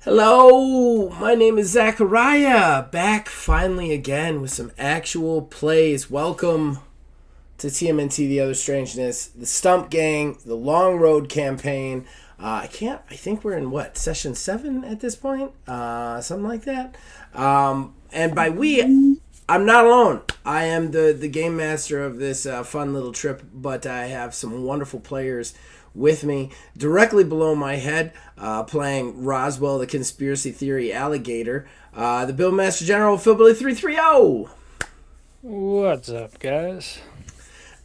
Hello, my name is Zachariah, back finally again with some actual plays. Welcome to TMNT, The Other Strangeness, the Stump Gang, the Long Road Campaign. I think we're in session 7 at this point? Something like that. And by we, I'm not alone. I am the game master of this fun little trip, but I have some wonderful players with me directly below my head, playing Roswell, the conspiracy theory alligator, the Billmaster General, Philbilly 330. What's up, guys?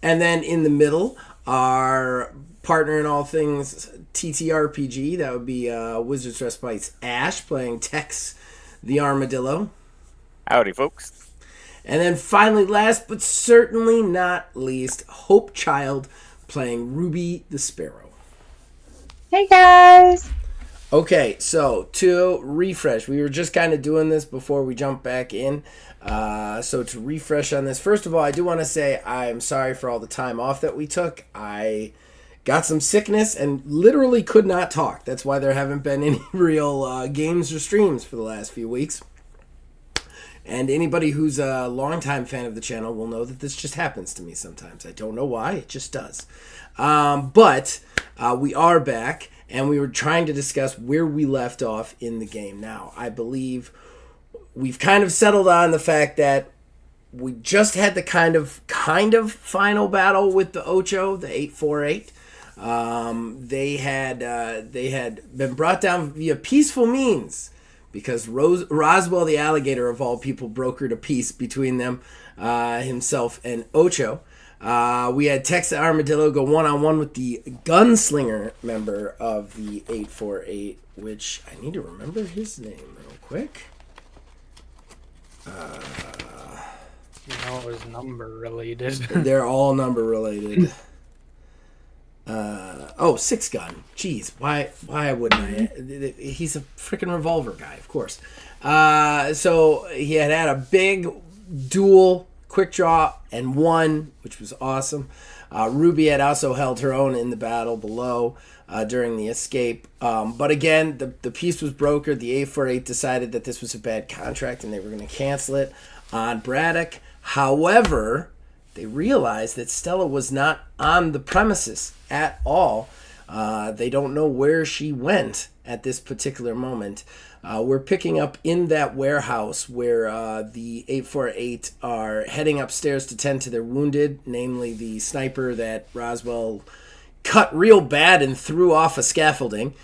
And then in the middle, our partner in all things TTRPG, that would be Wizard's Respite's Ash, playing Tex the Armadillo. Howdy, folks. And then finally, last but certainly not least, Hope Child, playing Ruby the Sparrow. Hey guys! Okay, so to refresh, we were just kind of doing this before we jump back in. So to refresh on this, first of all, I do want to say I'm sorry for all the time off that we took. I got some sickness and literally could not talk. That's why there haven't been any real games or streams for the last few weeks. And anybody who's a longtime fan of the channel will know that this just happens to me sometimes. I don't know why, it just does. But we are back, and we were trying to discuss where we left off in the game. Now, I believe we've kind of settled on the fact that we just had the kind of final battle with the Ocho, the 848. They had been brought down via peaceful means, because Roswell the alligator, of all people, brokered a peace between them, himself and Ocho. We had Tex the Armadillo go one-on-one with the gunslinger member of the 848, which I need to remember his name real quick. It was number related. They're all number related. Six Gun. Jeez, why wouldn't I? He's a freaking revolver guy, of course. So he had a big duel, quick draw, and won, which was awesome. Ruby had also held her own in the battle below during the escape. But again, the peace was brokered. The 848 decided that this was a bad contract and they were going to cancel it on Braddock. However, they realized that Stella was not on the premises at all. They don't know where she went at this particular moment. We're picking up in that warehouse where the 848 are heading upstairs to tend to their wounded, namely the sniper that Roswell cut real bad and threw off a scaffolding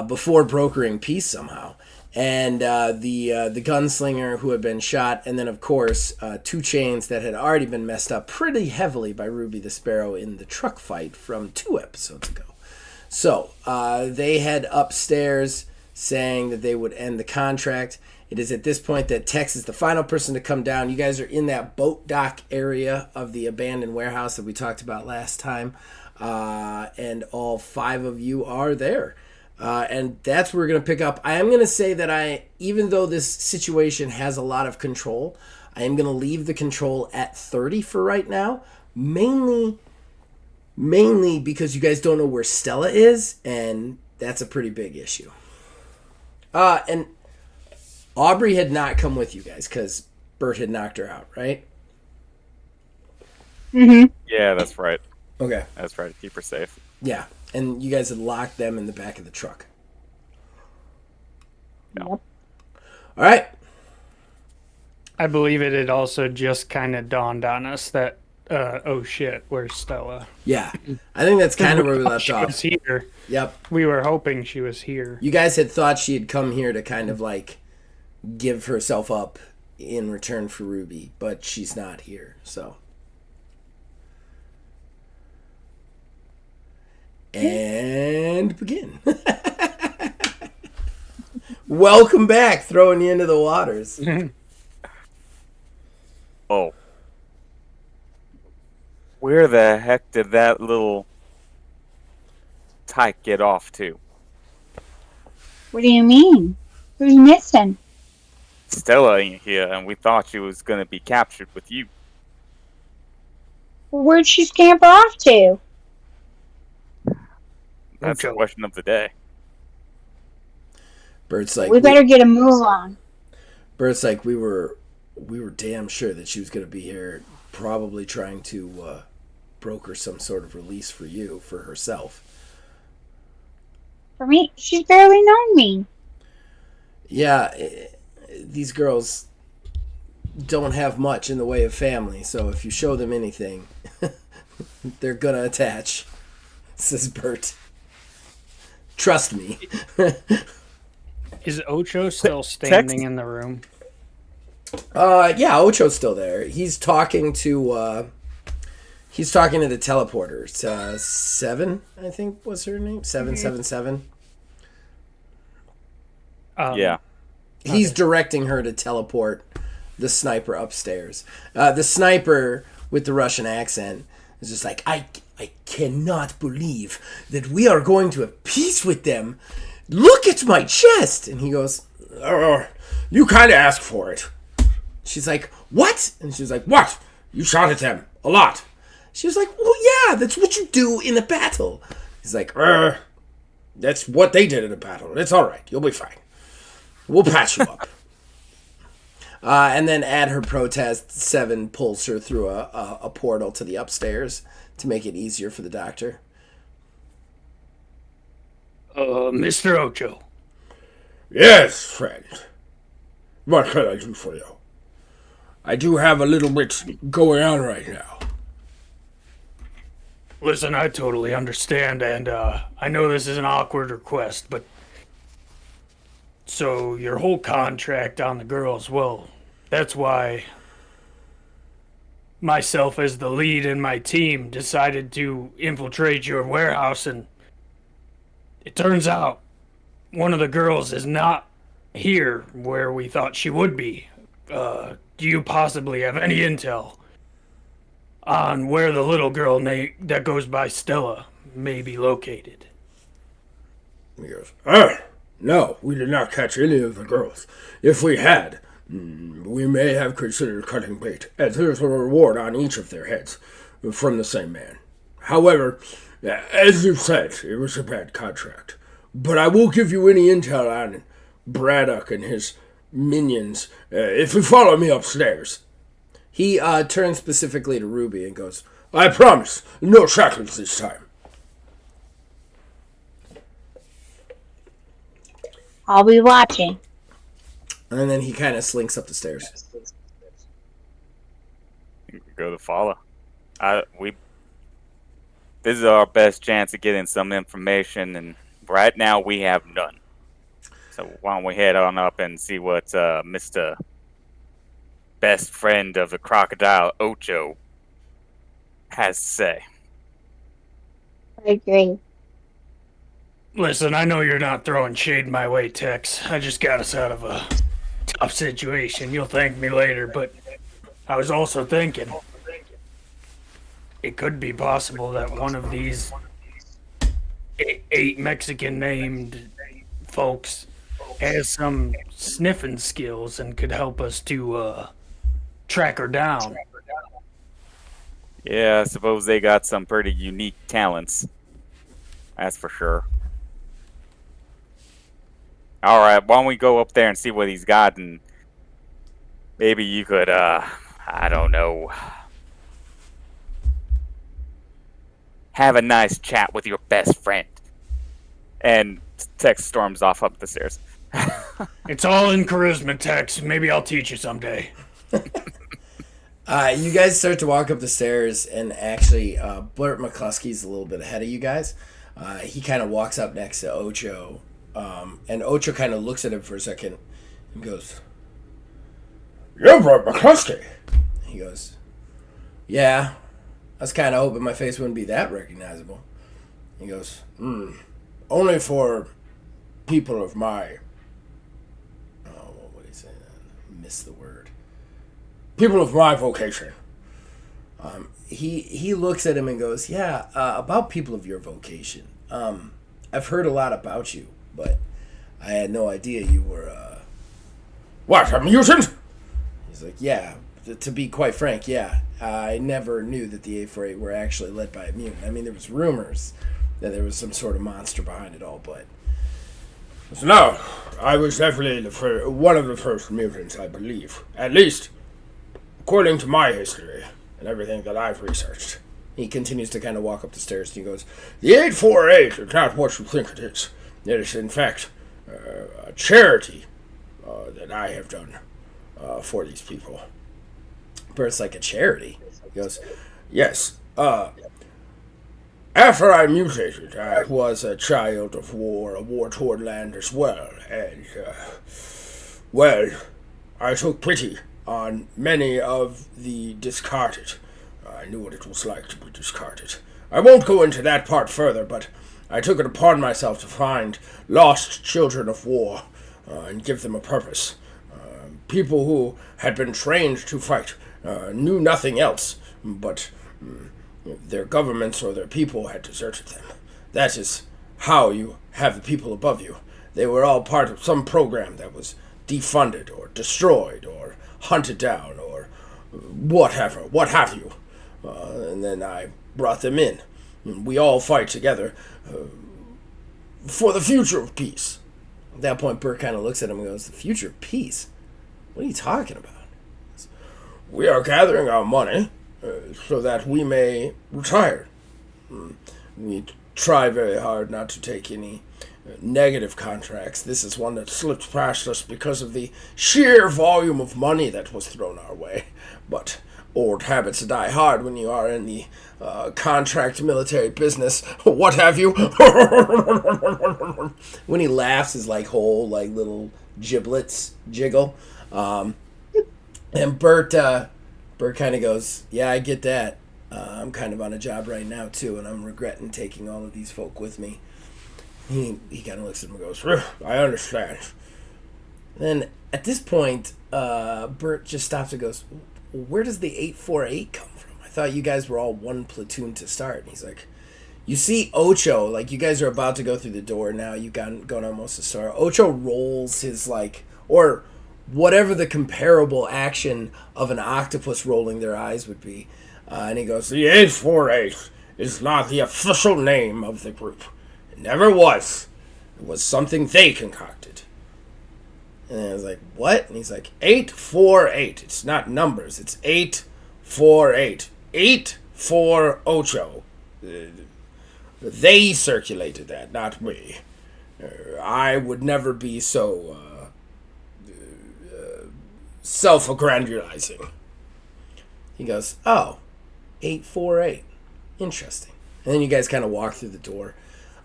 before brokering peace somehow. And the gunslinger who had been shot, and then of course 2 Chainz that had already been messed up pretty heavily by Ruby the Sparrow in the truck fight from 2 episodes ago. So they head upstairs saying that they would end the contract. It is at this point that Tex is the final person to come down. You guys are in that boat dock area of the abandoned warehouse that we talked about last time, and all 5 of you are there. And that's where we're going to pick up. I am going to say that even though this situation has a lot of control, I am going to leave the control at 30 for right now. Mainly because you guys don't know where Stella is, and that's a pretty big issue. And Aubrey had not come with you guys because Bert had knocked her out, right? Mm-hmm. Yeah, that's right. Okay. That's right. Keep her safe. Yeah. And you guys had locked them in the back of the truck. No. All right. I believe it had also just kind of dawned on us that, oh shit, where's Stella? Yeah. I think that's kind of where we left She off. was here. Yep. We were hoping she was here. You guys had thought she had come here to kind of like give herself up in return for Ruby, but she's not here, so. And begin. Welcome back, throwing you into the waters. Oh. Where the heck did that little tyke get off to? What do you mean? Who's missing? Stella ain't here, and we thought she was going to be captured with you. Well, where'd she scamper off to? That's the Ocho. question of the day. Bert's like, We better get a move on. Bert's like, we were damn sure that she was going to be here, probably trying to broker some sort of release for you, for herself. For me, she's barely known me. Yeah, these girls don't have much in the way of family, so if you show them anything, they're gonna attach, says Bert. Trust me. Is Ocho still standing in the room? Yeah, Ocho's still there. He's talking to the teleporters. Seven, I think was her name. 777. Yeah. He's directing her to teleport the sniper upstairs. The sniper with the Russian accent is just like, I cannot believe that we are going to have peace with them. Look at my chest. And he goes, you kind of asked for it. She's like, what? And she's like, what? You shot at them a lot. She was like, well, yeah, that's what you do in a battle. He's like, that's what they did in a battle. It's all right. You'll be fine. We'll patch you up. And then at her protest, Seven pulls her through a portal to the upstairs to make it easier for the doctor. Mr. Ocho. Yes, friend. What can I do for you? I do have a little bit going on right now. Listen, I totally understand, and I know this is an awkward request, but so your whole contract on the girls, well, that's why myself as the lead in my team decided to infiltrate your warehouse, and it turns out one of the girls is not here where we thought she would be. Do you possibly have any intel on where the little girl that goes by Stella may be located? He goes, no, we did not catch any of the girls. If we had, we may have considered cutting bait, as there's a reward on each of their heads from the same man. However, as you said, it was a bad contract. But I will give you any intel on Braddock and his minions if you follow me upstairs. He turns specifically to Ruby and goes, I promise, no shackles this time. I'll be watching. and then he kind of slinks up the stairs. Go to follow. This is our best chance of getting some information, and right now we have none. So why don't we head on up and see what Mr. Best Friend of the Crocodile, Ocho, has to say. I agree. Listen, I know you're not throwing shade my way, Tex. I just got us out of a tough situation. You'll thank me later, but I was also thinking it could be possible that one of these eight Mexican-named folks has some sniffing skills and could help us to track her down. Yeah, I suppose they got some pretty unique talents. That's for sure. Alright, why don't we go up there and see what he's got, and maybe you could, I don't know, have a nice chat with your best friend. And Tex storms off up the stairs. It's all in charisma, Tex. Maybe I'll teach you someday. You guys start to walk up the stairs, and actually, Blurt McCluskey's a little bit ahead of you guys. He kind of walks up next to Ocho, and Ocho kind of looks at him for a second and goes, You're Blurt McCluskey. he goes, yeah, I was kind of hoping my face wouldn't be that recognizable. He goes, Only for people of my... oh, what would he say? I missed the word. People of my vocation. He looks at him and goes, yeah, about people of your vocation. I've heard a lot about you, but I had no idea you were, What, a mutant? He's like, yeah, to be quite frank, yeah. I never knew that the A48 were actually led by a mutant. I mean, there was rumors that there was some sort of monster behind it all, but So no, I was definitely one of the first mutants, I believe. At least, according to my history and everything that I've researched. He continues to kind of walk up the stairs, and he goes, The 848 is not what you think it is. It is, in fact, a charity that I have done for these people. Bert's like, a charity? He goes, Yes. After I mutated, I was a child of war, a war-torn land as well, and, well, I took pity on many of the discarded. I knew what it was like to be discarded. I won't go into that part further, but I took it upon myself to find lost children of war and give them a purpose. People who had been trained to fight, knew nothing else, but their governments or their people had deserted them. That is how you have the people above you. They were all part of some program that was defunded or destroyed or hunted down or what have you. And then I brought them in. We all fight together for the future of peace. At that point, Bert kind of looks at him and goes, the future of peace? What are you talking about? We are gathering our money so that we may retire. We try very hard not to take any negative contracts. This is one that slipped past us because of the sheer volume of money that was thrown our way. But old habits die hard when you are in the contract military business. What have you? When he laughs, his like whole like little giblets jiggle. And Bert kind of goes, yeah, I get that. I'm kind of on a job right now too, and I'm regretting taking all of these folk with me. He kind of looks at him and goes, I understand. Then at this point, Bert just stops and goes, where does the 848 come from? I thought you guys were all one platoon to start. And he's like, you see Ocho, like you guys are about to go through the door now. You've gone almost to start. Ocho rolls his like, or whatever the comparable action of an octopus rolling their eyes would be. And he goes, The 848 is not the official name of the group. It never was. It was something they concocted. And I was like, what? And he's like, 848. It's not numbers. It's 848. 848. They circulated that, not me. I would never be so self-aggrandizing. He goes, oh, 848. Interesting. And then you guys kind of walk through the door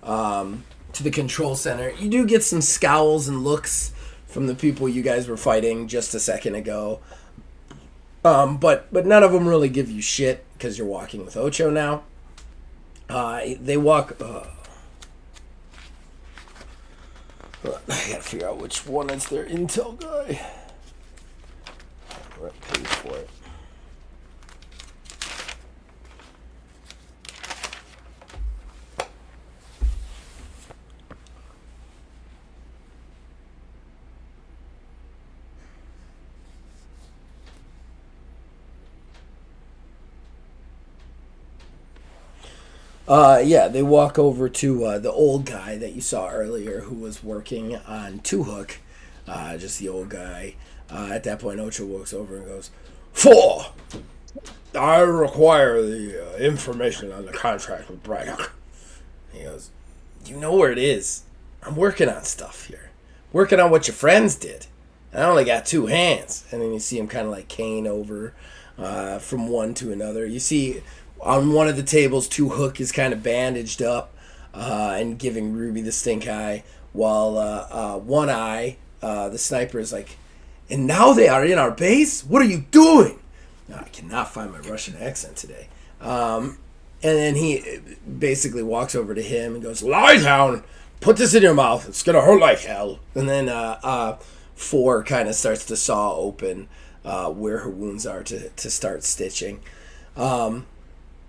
to the control center. You do get some scowls and looks from the people you guys were fighting just a second ago. But none of them really give you shit because you're walking with Ocho now. They walk... I gotta figure out which one is their intel guy. What page for it? Yeah, they walk over to the old guy that you saw earlier who was working on Two Hook. Just the old guy. At that point, Ocho walks over and goes, 4. I require the information on the contract with Braddock. He goes, you know where it is. I'm working on stuff here. Working on what your friends did. I only got 2 hands. And then you see him kind of like cane over from one to another. You see on one of the tables, Two Hook is kind of bandaged up and giving Ruby the stink eye, while One Eye, the sniper, is like, and now they are in our base? What are you doing? No, I cannot find my Russian accent today. And then he basically walks over to him and goes, lie down! Put this in your mouth. It's gonna hurt like hell. And then 4 kind of starts to saw open where her wounds are to start stitching.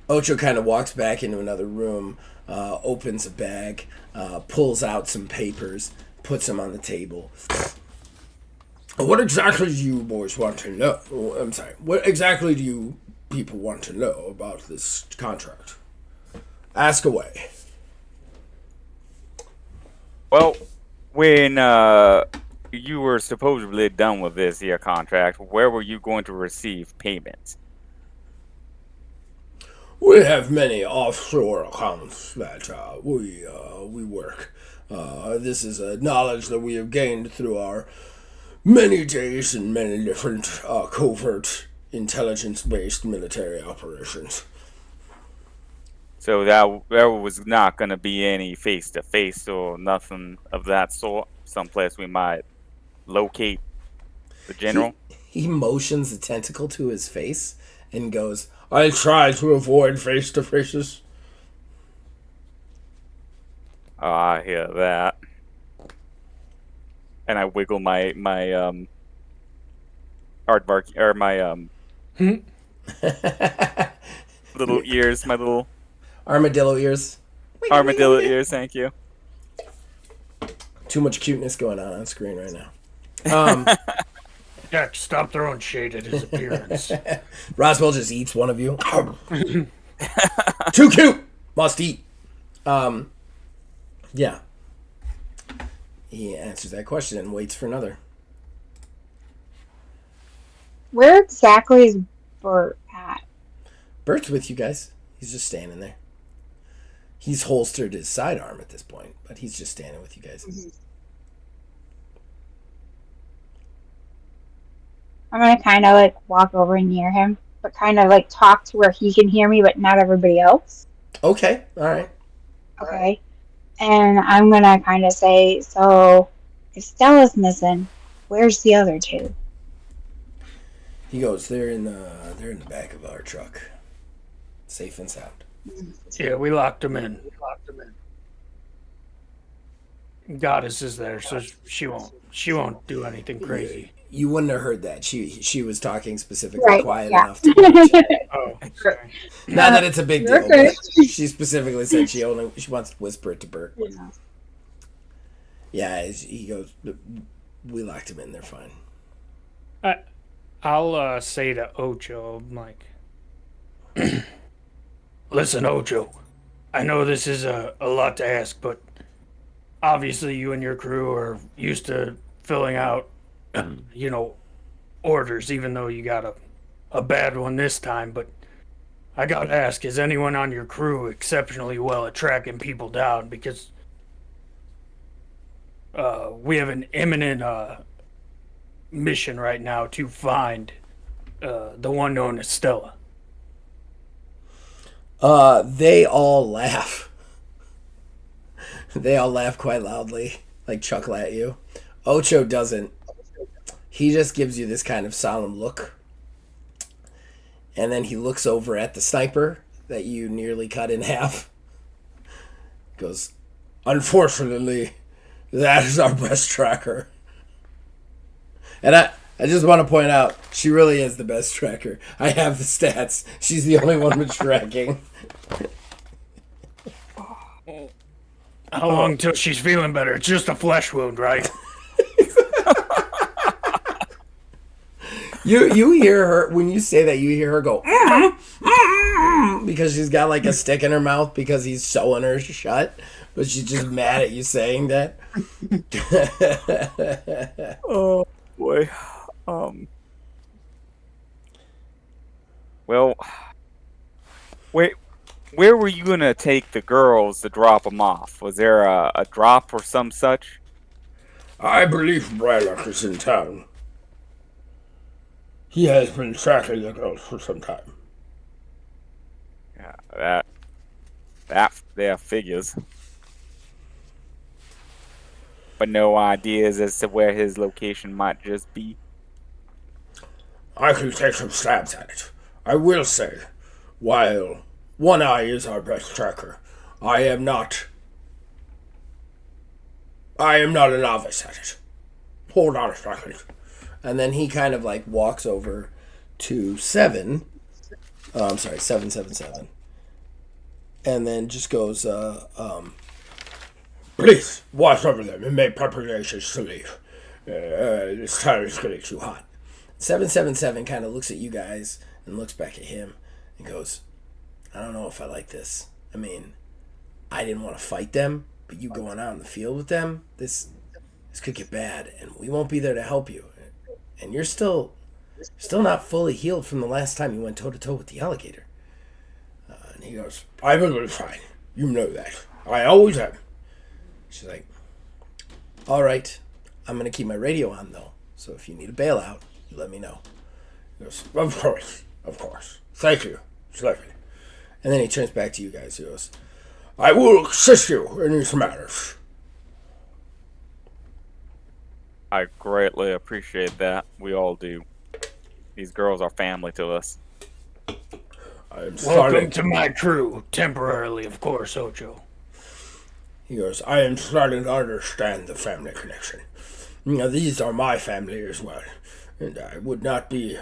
Ocho kind of walks back into another room, opens a bag, pulls out some papers, puts them on the table. What exactly do you boys want to know? I'm sorry. What exactly do you people want to know about this contract? Ask away. Well, when you were supposedly done with this year contract, where were you going to receive payments? We have many offshore accounts that we work. This is a knowledge that we have gained through our many days and many different covert intelligence-based military operations. So that there was not going to be any face-to-face or nothing of that sort. Someplace we might locate the general. He motions a tentacle to his face and goes, I try to avoid face-to-faces. Oh, I hear that. And I wiggle my aardvark or my little ears, my little armadillo ears. armadillo ears. Thank you. Too much cuteness going on screen right now. Jack, stop throwing shade at his appearance. Roswell just eats one of you. Too cute. Must eat. Yeah. He answers that question and waits for another. Where exactly is Bert at? Bert's with you guys. He's just standing there. He's holstered his sidearm at this point, but he's just standing with you guys. Mm-hmm. I'm gonna kind of like walk over near him, but kind of like talk to where he can hear me, but not everybody else. Okay, all right. Okay. And I'm gonna kind of say, so if Stella's missing, where's the other two? He goes, they're in the back of our truck, safe and sound. Yeah, we locked him in. Goddess is there, so she won't do anything crazy. You wouldn't have heard that. She was talking specifically Right, quiet yeah. enough to watch. Oh, Not that it's a big deal, Okay. but she specifically said she wants to whisper it to Bert. Yeah, he goes, we locked him in, they're fine. I'll say to Ocho, I'm like, listen, Ocho, I know this is a lot to ask, but obviously you and your crew are used to filling out, orders, even though you got a bad one this time. But I gotta ask, is anyone on your crew exceptionally well at tracking people down? Because we have an imminent mission right now to find the one known as Stella. They all laugh. They all laugh quite loudly, like chuckle at you. Ocho doesn't. He just gives you this kind of solemn look. And then he looks over at the sniper that you nearly cut in half. Goes, unfortunately, that is our best tracker. And I just want to point out, she really is the best tracker. I have the stats. She's the only one with tracking. How long till she's feeling better? It's just a flesh wound, right? You hear her, when you say that, you hear her go, because she's got like a stick in her mouth because he's sewing her shut. But she's just mad at you saying that. Oh boy. Well, where were you gonna take the girls to drop them off? Was there a drop or some such? I believe Braddock is in town. He has been tracking the girls for some time. Yeah, that figures. But no ideas as to where his location might just be. I can take some stabs at it. I will say, while One Eye is our best tracker, I am not a novice at it. Hold on a second. And then he kind of like walks over to 777. And then just goes, Please, watch over them and make preparations to leave. This time is getting too hot. 777 kind of looks at you guys and looks back at him and goes, I don't know if I like this. I mean, I didn't want to fight them, but you going out in the field with them, this this could get bad, and we won't be there to help you. And you're still not fully healed from the last time you went toe to toe with the alligator." And he goes, I will be fine. You know that. I always am. She's like, "All right, I'm gonna keep my radio on though, so if you need a bailout, you let me know." He goes, of course. Thank you, Sleffy. And then he turns back to you guys. He goes, I will assist you in these matters. I greatly appreciate that. We all do. These girls are family to us. Welcome to my crew, temporarily, of course, Ocho. He goes, I am starting to understand the family connection. These are my family as well, and I would not be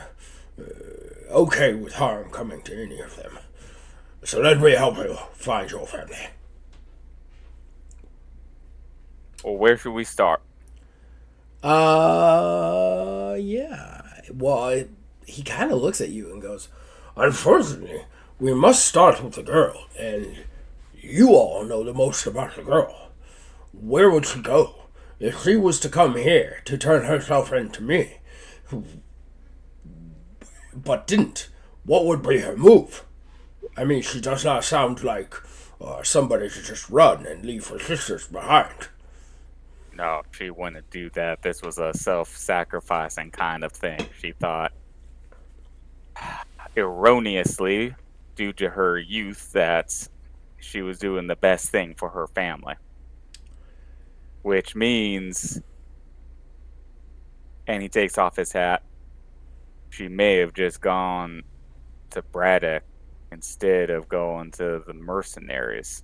okay with harm coming to any of them. So let me help you find your family. Well, where should we start? Yeah. Well, he kind of looks at you and goes, Unfortunately, we must start with the girl, and you all know the most about the girl. Where would she go? If she was to come here to turn herself into me, but didn't, what would be her move? I mean, she does not sound like somebody to just run and leave her sisters behind. No, she wouldn't do that. This was a self-sacrificing kind of thing. She thought, erroneously, due to her youth, that she was doing the best thing for her family. Which means, and he takes off his hat, she may have just gone to Braddock instead of going to the mercenaries.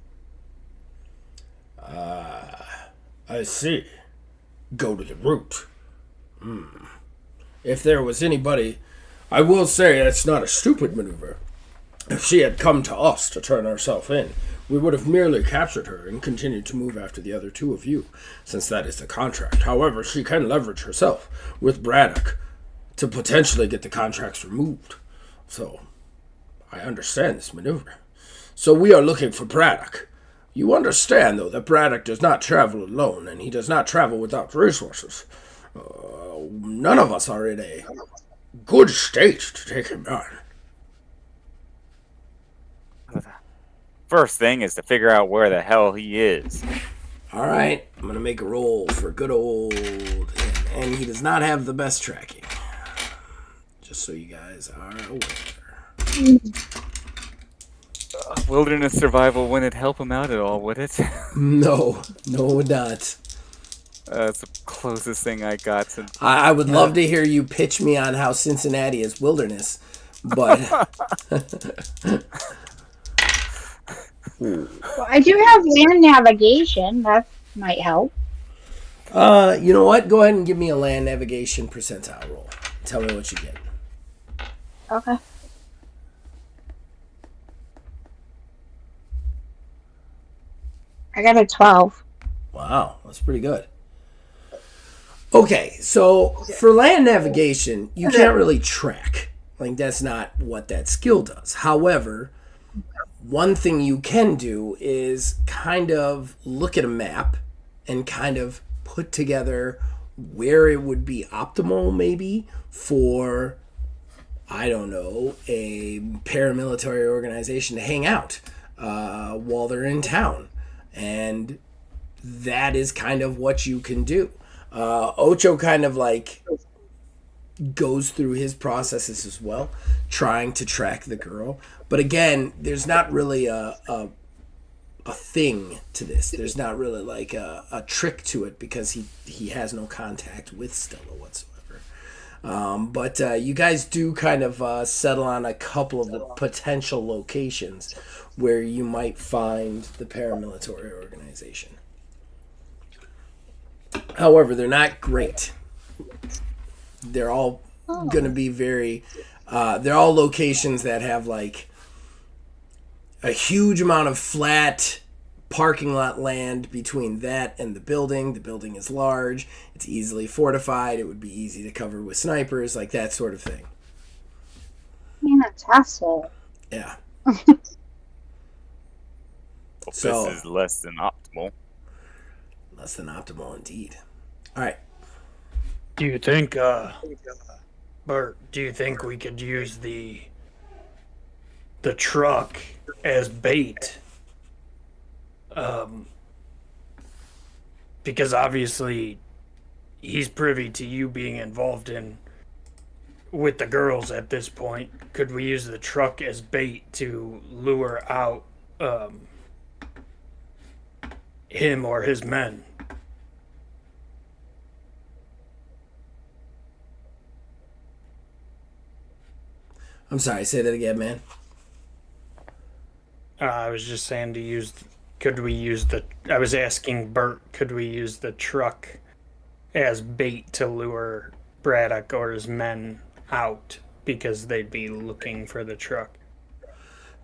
I see. Go to the root. if there was anybody, I will say that's not a stupid maneuver. If she had come to us to turn herself in, we would have merely captured her and continued to move after the other two of you, since that is the contract. However, she can leverage herself with Braddock to potentially get the contracts removed. So, I understand this maneuver. So we are looking for Braddock. You understand, though, that Braddock does not travel alone, and he does not travel without resources. None of us are in a good state to take him on. First thing is to figure out where the hell he is. All right, I'm going to make a roll for good old him. And he does not have the best tracking. Just so you guys are aware. Wilderness survival wouldn't help him out at all, would it? No, it would not. That's the closest thing I got to... I would love to hear you pitch me on how Cincinnati is wilderness, but... Well, I do have land navigation. That might help. You know what? Go ahead and give me a land navigation percentile roll. Tell me what you get. Okay. I got a 12. Wow, that's pretty good. Okay, so for land navigation, you can't really track. Like, that's not what that skill does. However, one thing you can do is kind of look at a map and kind of put together where it would be optimal, maybe, for, I don't know, a paramilitary organization to hang out while they're in town. And that is kind of what you can do. Ocho kind of like goes through his processes as well, trying to track the girl. But again, there's not really a thing to this. There's not really like a trick to it because he has no contact with Stella whatsoever. But you guys do kind of settle on a couple of the potential locations where you might find the paramilitary organization. However, they're not great. They're all going to be very... they're all locations that have like a huge amount of flat parking lot land between that and the building. The building is large. It's easily fortified. It would be easy to cover with snipers, like that sort of thing. Fantastic. Yeah. So, this is less than optimal. Less than optimal, indeed. All right. Do you think, Bert, do you think we could use the truck as bait? Because obviously he's privy to you being involved with the girls at this point. Could we use the truck as bait to lure out him or his men? I'm sorry, say that again, man. I was just saying could we use I was asking Bert, could we use the truck as bait to lure Braddock or his men out because they'd be looking for the truck?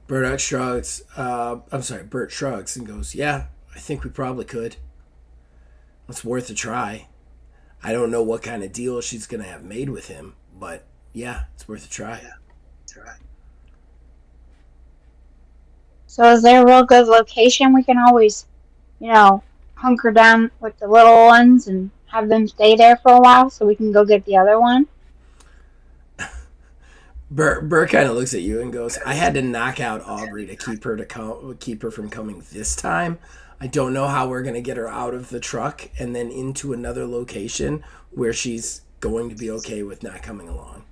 Bert shrugs and goes, yeah, I think we probably could. It's worth a try. I don't know what kind of deal she's going to have made with him, but yeah, it's worth a try. So is there a real good location we can always, hunker down with the little ones and have them stay there for a while so we can go get the other one? Bert kind of looks at you and goes, I had to knock out Aubrey to keep her from coming this time. I don't know how we're going to get her out of the truck and then into another location where she's going to be okay with not coming along.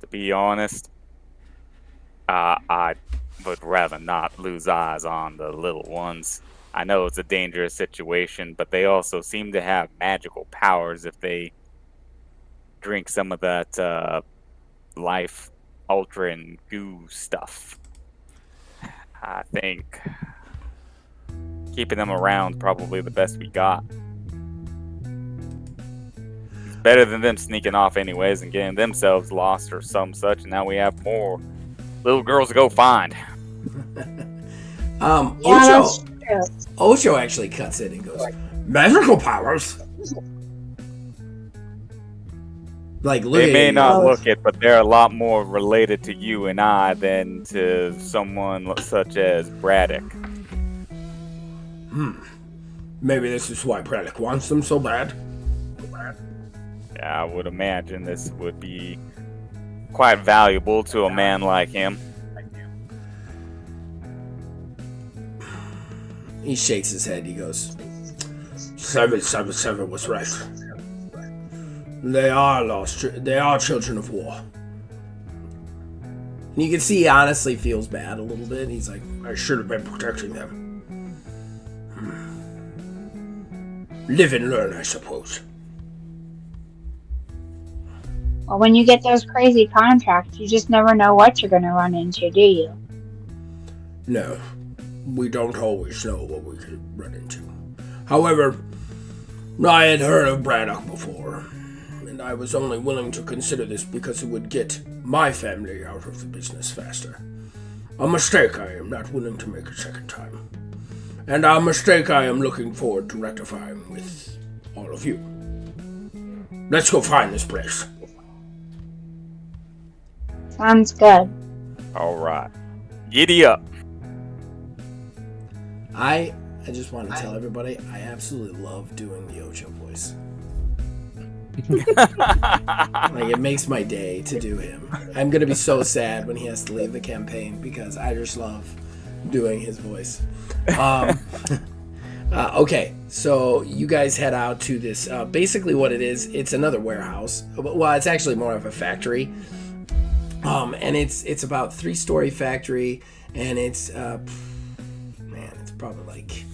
To be honest, I would rather not lose eyes on the little ones. I know it's a dangerous situation, but they also seem to have magical powers if they drink some of that life-altering goo stuff. I think keeping them around is probably the best we got. It's better than them sneaking off anyways and getting themselves lost or some such, and now we have more little girls to go find. Ocho actually cuts in and goes, magical powers? They may not look it, but they're a lot more related to you and I than to someone such as Braddock. Maybe this is why Braddock wants them so bad. Yeah, I would imagine this would be quite valuable to a man like him. He shakes his head. He goes, 777 was right. They are lost. They are children of war. And you can see he honestly feels bad a little bit. He's like, I should have been protecting them. Live and learn, I suppose. Well, when you get those crazy contracts, you just never know what you're going to run into, do you? No, we don't always know what we could run into. However, I had heard of Braddock before, and I was only willing to consider this because it would get my family out of the business faster. A mistake I am not willing to make a second time. And a mistake I am looking forward to rectifying with all of you. Let's go find this place. Sounds good. All right. Giddy up. I just want to tell everybody, I absolutely love doing the Ocho voice. Like, it makes my day to do him. I'm going to be so sad when he has to leave the campaign because I just love doing his voice. Okay, so you guys head out to this. Basically what it is, it's another warehouse. Well, it's actually more of a factory. And it's about 3-story factory, and it's it's probably like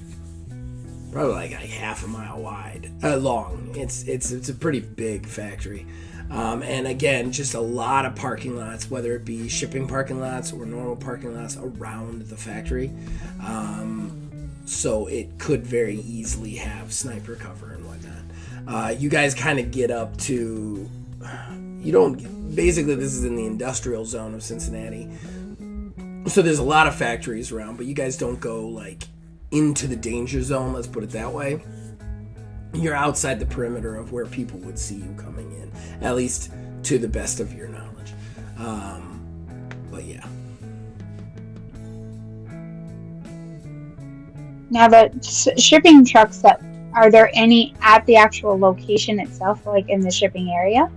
half a mile wide, long. It's a pretty big factory, and again, just a lot of parking lots, whether it be shipping parking lots or normal parking lots around the factory. So it could very easily have sniper cover and whatnot. You guys kind of get up to. You don't. Basically, this is in the industrial zone of Cincinnati, so there's a lot of factories around, but you guys don't go like into the danger zone, let's put it that way. You're outside the perimeter of where people would see you coming in, at least to the best of your knowledge. But yeah. Now the shipping trucks that are there any at the actual location itself, like in the shipping area?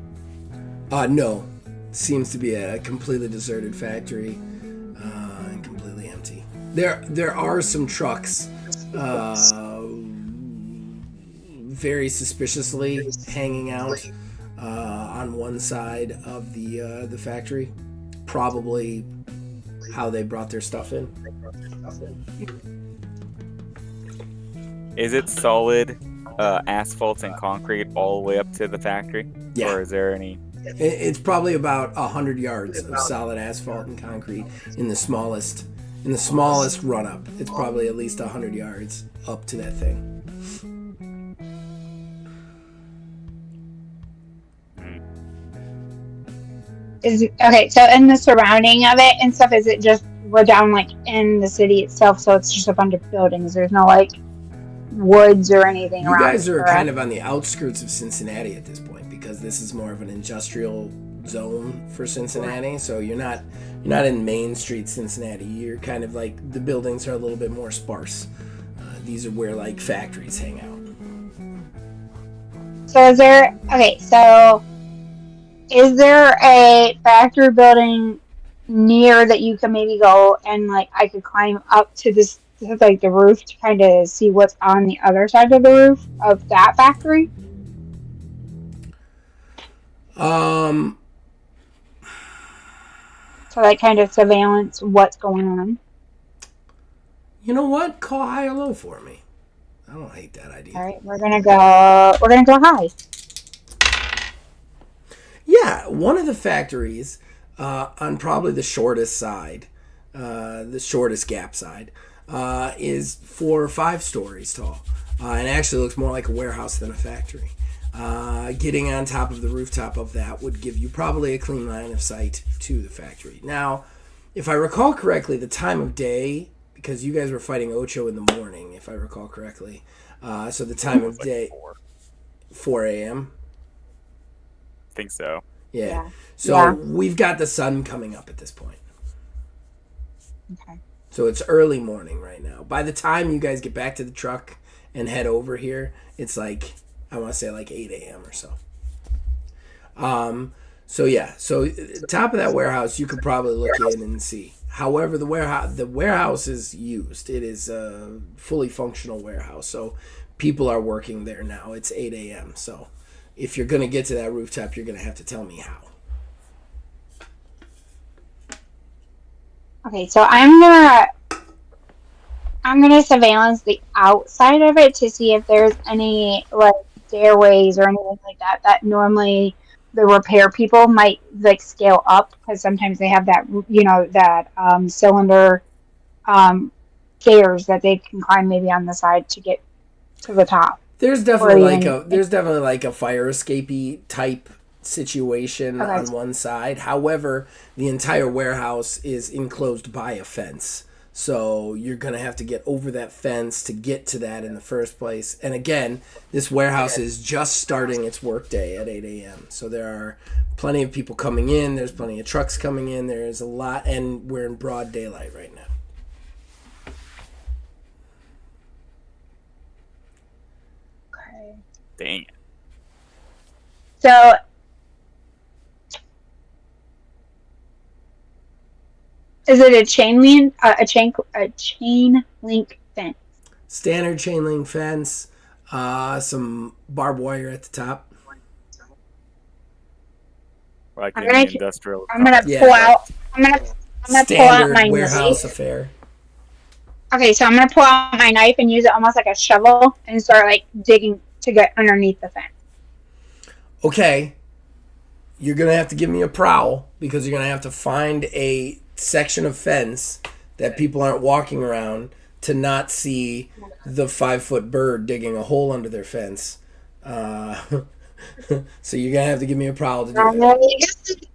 No. Seems to be a completely deserted factory and completely empty. There are some trucks very suspiciously hanging out on one side of the factory. Probably how they brought their stuff in. Is it solid asphalt and concrete all the way up to the factory? Yeah. Or is there any... It's probably about 100 yards of solid asphalt and concrete in the smallest run up. It's probably at least 100 yards up to that thing. Okay, so in the surrounding of it and stuff, is it just we're down like in the city itself, so it's just a bunch of buildings. There's no like woods or anything around. You guys are correct? kind of on the outskirts of Cincinnati at this point because this is more of an industrial zone for Cincinnati. So you're not in Main Street, Cincinnati. You're kind of like the buildings are a little bit more sparse. These are where like factories hang out. So is there a factory building near that you can maybe go and like I could climb up to this like the roof to kind of see what's on the other side of the roof of that factory? So like kind of surveillance what's going on. You know what? Call high or low for me. I don't hate that idea. All right, we're gonna go high. Yeah, one of the factories on probably the shortest side, the shortest gap side, is 4 or 5 stories tall, and actually looks more like a warehouse than a factory. Getting on top of the rooftop of that would give you probably a clean line of sight to the factory. Now, if I recall correctly, the time of day, because you guys were fighting Ocho in the morning, if I recall correctly, so the time of day, 4 a.m. think so. Yeah. So we've got the sun coming up at this point. Okay. So it's early morning right now. By the time you guys get back to the truck and head over here, it's like, I want to say like 8 a.m. or so. So top of that warehouse, you could probably look in and see. However, the warehouse is used. It is a fully functional warehouse. So people are working there now. It's 8 a.m. So if you're going to get to that rooftop, you're going to have to tell me how. Okay, so I'm gonna surveillance the outside of it to see if there's any like stairways or anything like that normally the repair people might like scale up because sometimes they have that cylinder stairs that they can climb maybe on the side to get to the top. There's definitely like a fire escapey type situation on one side. However, the entire warehouse is enclosed by a fence. So you're going to have to get over that fence to get to that in the first place. And again, this warehouse is just starting its workday at 8 a.m. So there are plenty of people coming in. There's plenty of trucks coming in. There's a lot, and we're in broad daylight right now. Okay. Dang it. So is it a chain link fence? Standard chain link fence, some barbed wire at the top. Like in I'm gonna- the industrial. I'm gonna Yeah. pull out. I'm gonna pull out Standard my warehouse knife. affair. Okay, so I'm gonna pull out my knife and use it almost like a shovel and start like digging to get underneath the fence. Okay, you're going to have to give me a prowl because you're going to have to find a section of fence that people aren't walking around to not see the 5-foot bird digging a hole under their fence. So you're going to have to give me a prowl to do that.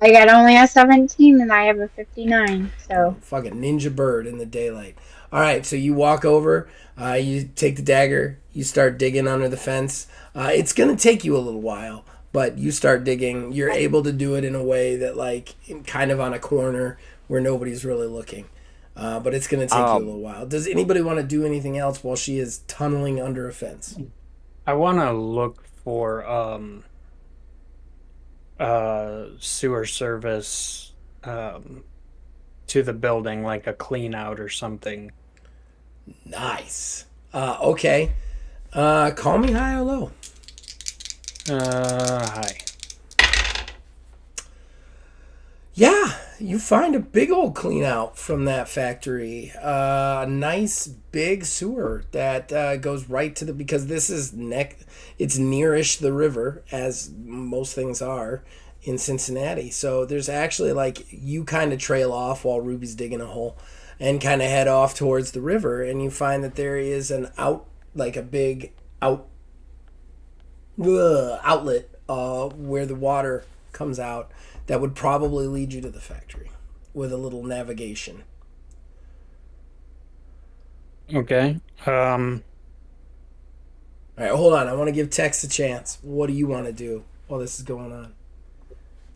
I got only a 17 and I have a 59, so. Fucking ninja bird in the daylight. All right, so you walk over, you take the dagger, you start digging under the fence. It's going to take you a little while, but you start digging. You're able to do it in a way that, like, kind of on a corner where nobody's really looking. But it's going to take you a little while. Does anybody want to do anything else while she is tunneling under a fence? I want to look for sewer service to the building, like a clean out or something. Nice. Okay. Call me high or low. Hi. Yeah, you find a big old clean out from that factory. A nice big sewer that goes right to the, because this is it's nearish the river, as most things are in Cincinnati. So there's actually, like, you kind of trail off while Ruby's digging a hole and kind of head off towards the river, and you find that there is an like a big outlet where the water comes out that would probably lead you to the factory with a little navigation. Okay. All right, hold on. I want to give Tex a chance. What do you want to do while this is going on?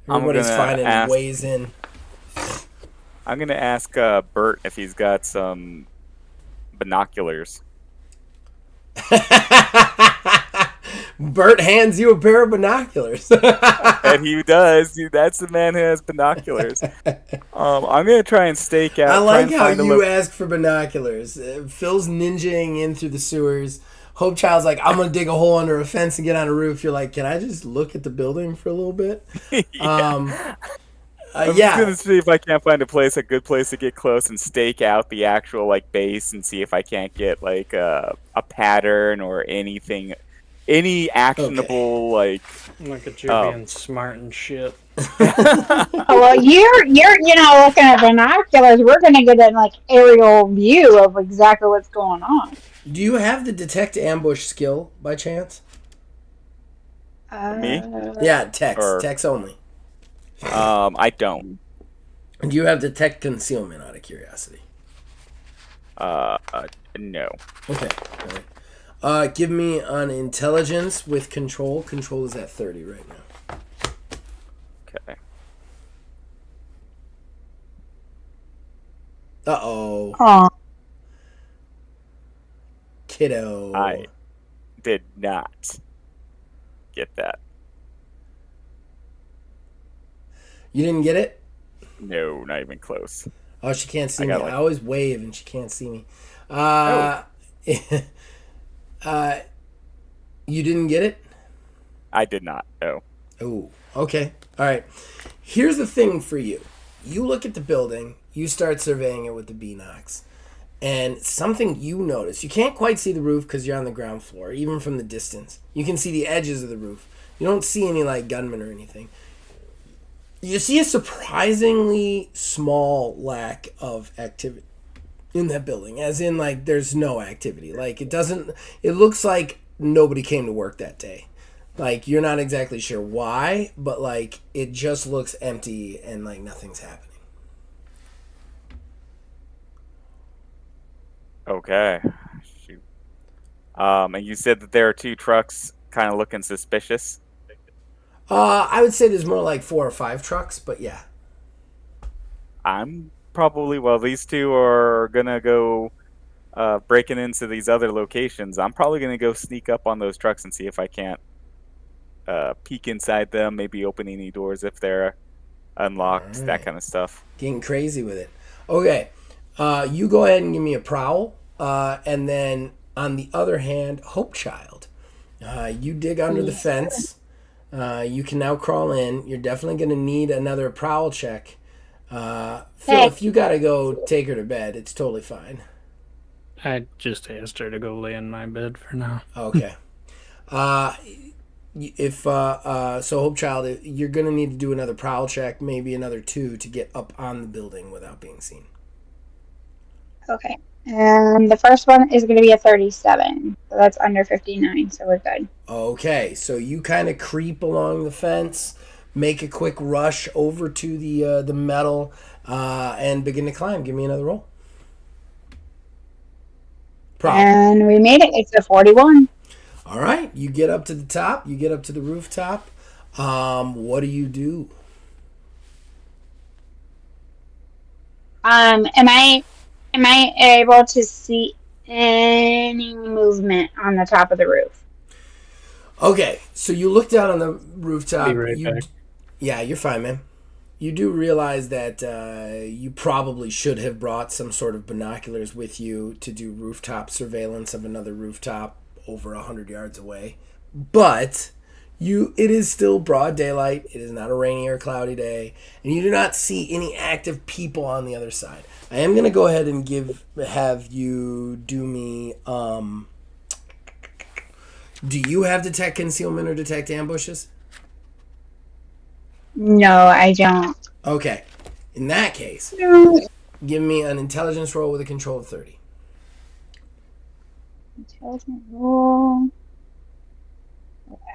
Everybody's finding ways in. I'm going to ask Bert if he's got some binoculars. Bert hands you a pair of binoculars. And he does. Dude, that's the man who has binoculars. I'm going to try and stake out. I like how you ask for binoculars. Phil's ninjaing in through the sewers. Hope Child's like, I'm going to dig a hole under a fence and get on a roof. You're like, can I just look at the building for a little bit? I'm just going to see if I can't find a good place to get close and stake out the actual, like, base and see if I can't get, like, a pattern or anything, any actionable, Look at you being smart and shit. Well, you're looking at binoculars. We're gonna get an aerial view of exactly what's going on. Do you have the detect ambush skill by chance? Me? Yeah, Tex only. I don't. Do you have detect concealment out of curiosity? No. Okay. All right. Give me an intelligence with control. Control is at 30 right now. Okay. Uh-oh. Aw. Kiddo. I did not get that. You didn't get it? No, not even close. Oh, she can't see me. I always wave and she can't see me. You didn't get it? I did not. No. Oh, okay. All right. Here's the thing for you. You look at the building, you start surveying it with the binocs, and something you notice. You can't quite see the roof because you're on the ground floor, even from the distance. You can see the edges of the roof. You don't see any, gunmen or anything. You see a surprisingly small lack of activity in that building, as in, there's no activity. It looks like nobody came to work that day. You're not exactly sure why, but, it just looks empty and, nothing's happening. Okay. Shoot. And you said that there are two trucks kind of looking suspicious? I would say there's more like 4 or 5 trucks, but yeah. I'm probably, these two are going to go breaking into these other locations. I'm probably going to go sneak up on those trucks and see if I can't peek inside them, maybe open any doors if they're unlocked, that kind of stuff. Getting crazy with it. Okay. You go ahead and give me a prowl. And then, on the other hand, Hope Child. You dig under the fence. You can now crawl in. You're definitely going to need another prowl check. Phil, if you got to go take her to bed, it's totally fine. I just asked her to go lay in my bed for now. Okay. So Hope Child, you're going to need to do another prowl check, maybe another 2 to get up on the building without being seen. Okay. And the first one is going to be a 37. So that's under 59, so we're good. Okay, so you kind of creep along the fence, make a quick rush over to the metal, and begin to climb. Give me another roll. And we made it. It's a 41. All right, you get up to the top. You get up to the rooftop. What do you do? Am I Am I able to see any movement on the top of the roof? Okay, so you look down on the rooftop. Be right back. Yeah, you're fine, man. You do realize that you probably should have brought some sort of binoculars with you to do rooftop surveillance of another rooftop over 100 yards away. But it is still broad daylight. It is not a rainy or cloudy day, and you do not see any active people on the other side. I am going to go ahead and have you do me. Do you have detect concealment or detect ambushes? No, I don't. Okay. In that case, give me an intelligence roll with a control of 30. Intelligence roll.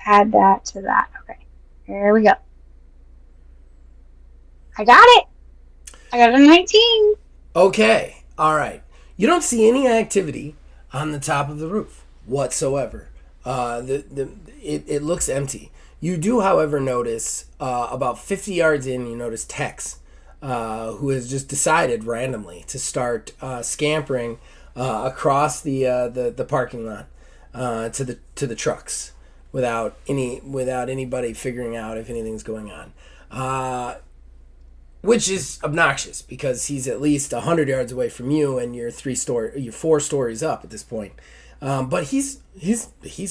Add that to that. Okay. Here we go. I got it. I got a 19. Okay. All right. You don't see any activity on the top of the roof whatsoever. It looks empty. You do, however, notice about 50 yards in, you notice Tex, who has just decided randomly to start scampering across the parking lot to the trucks without anybody figuring out if anything's going on. Which is obnoxious because he's at least 100 yards away from you, and you're 4 stories up at this point. But he's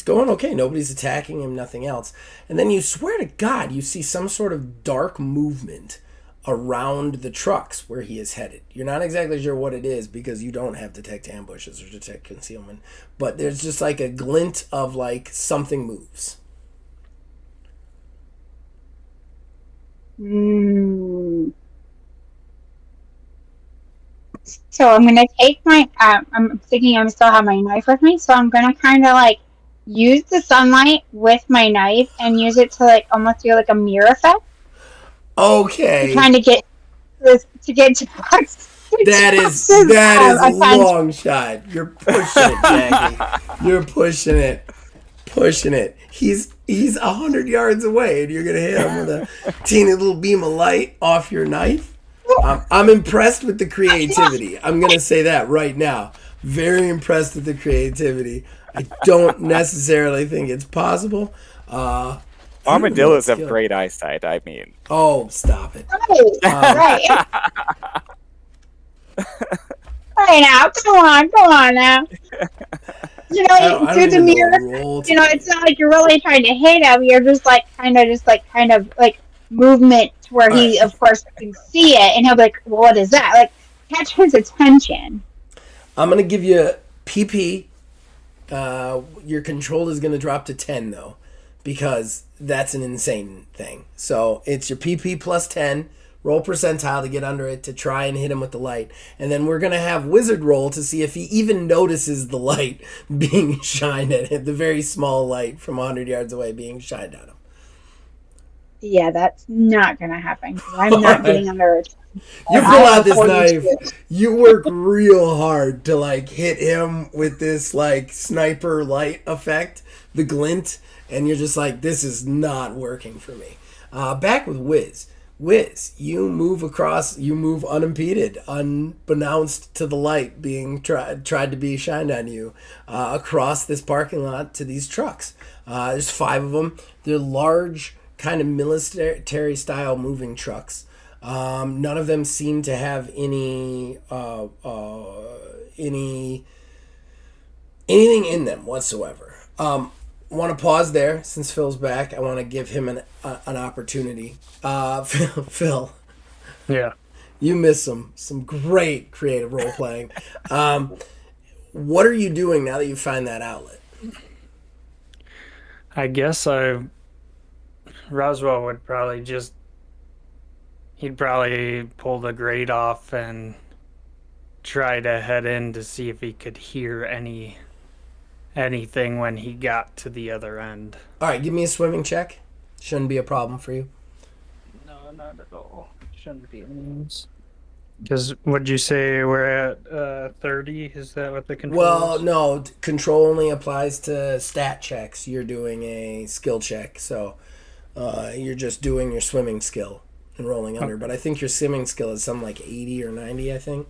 going okay. Nobody's attacking him, nothing else. And then you swear to God, you see some sort of dark movement around the trucks where he is headed. You're not exactly sure what it is because you don't have detect ambushes or detect concealment. But there's just like a glint of like something moves. So I'm going to take my, I'm thinking I still have my knife with me, so I'm going to kind of like use the sunlight with my knife and use it to like almost do like a mirror effect. Okay. To kind of get this, to get to That is a long shot. You're pushing it, Jackie. You're pushing it. Pushing it. He's 100 yards away, and you're going to hit him with a teeny little beam of light off your knife. I'm impressed with the creativity. I'm going to say that right now. Very impressed with the creativity. I don't necessarily think it's possible. Armadillos have great eyesight, I mean. Oh, stop it. Right. Right now, come on now. You know, through the mirror, you know, it's not like you're really trying to hit him. You're just like kind of movement to where he, of course, can see it, and he'll be like, well, what is that? Like, catch his attention. I'm going to give you PP. Your control is going to drop to 10, though, because that's an insane thing. So it's your PP plus 10. Roll percentile to get under it to try and hit him with the light. And then we're going to have wizard roll to see if he even notices the light being shined at him, the very small light from 100 yards away being shined at him. Yeah, that's not going to happen. I'm not getting under it. You pull out this knife. You work real hard to like hit him with this like sniper light effect, the glint, and you're just like, this is not working for me. Back with Wiz. Wiz, you move across, you move unimpeded, unbeknownst to the light being tried to be shined on you, across this parking lot to these trucks. There's 5 of them. They're large, kind of military style moving trucks. None of them seem to have anything in them whatsoever. Want to pause there since Phil's back. I want to give him an opportunity. Phil. Yeah. You missed some great creative role playing. What are you doing now that you find that outlet? I guess Roswell would probably he'd probably pull the grate off and try to head in to see if he could hear anything when he got to the other end. All right, give me a swimming check. Shouldn't be a problem for you. No, not at all. Shouldn't be. Because would you say we're at 30? Is that what the control Well, is? no. Control only applies to stat checks. You're doing a skill check, so you're just doing your swimming skill and rolling under. Okay. But I think your swimming skill is something like 80 or 90, I think.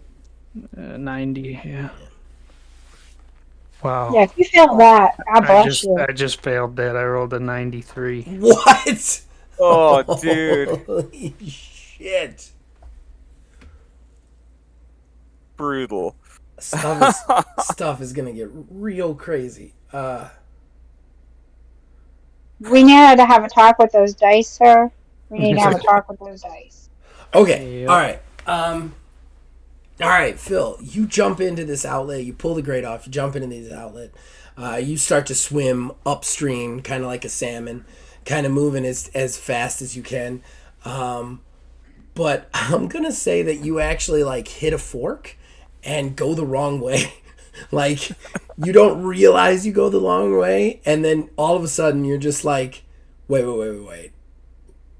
90, yeah. Wow. Yeah, if you fail that, God bless you. I just failed that. I rolled a 93. What? Oh, dude. Holy shit. Brutal. Stuff is gonna get real crazy. We need to have a talk with those dice, sir. We need to have a talk with those dice. Okay. Yep. All right. All right, Phil. You jump into this outlet. You pull the grate off. You jump into this outlet. You start to swim upstream, kind of like a salmon, kind of moving as fast as you can. But I'm gonna say that you actually like hit a fork and go the wrong way. Like you don't realize you go the long way, and then all of a sudden you're just like, wait.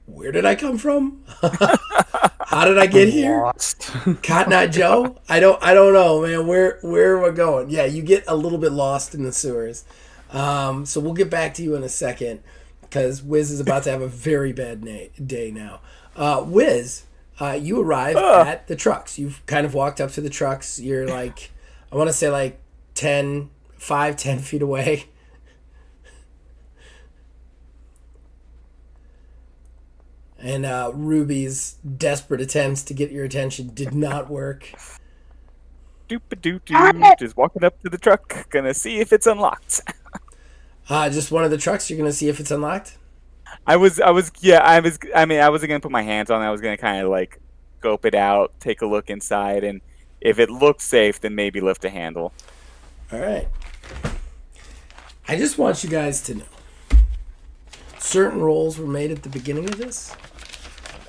Where did I come from? How did I get here? Lost. Cotton Eye Joe? I don't know, man. Where am I going? Yeah, you get a little bit lost in the sewers. So we'll get back to you in a second because Wiz is about to have a very bad day now. Wiz, you arrive at the trucks. You've kind of walked up to the trucks. You're like, I want to say like 10 feet away. And Ruby's desperate attempts to get your attention did not work. Doop-a-doo-doo. Just walking up to the truck, gonna see if it's unlocked. Just one of the trucks. You're gonna see if it's unlocked. I wasn't gonna put my hands on it. I was gonna kind of like scope it out, take a look inside, and if it looks safe, then maybe lift a handle. All right. I just want you guys to know. Certain rolls were made at the beginning of this.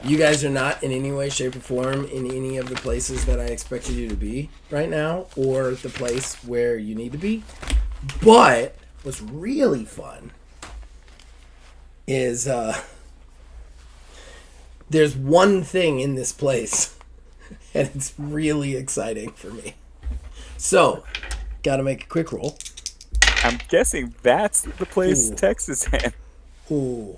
You guys are not in any way, shape, or form in any of the places that I expected you to be right now, or the place where you need to be. But what's really fun is there's one thing in this place, and it's really exciting for me. So, got to make a quick roll. I'm guessing that's the place Tex is in. Ooh.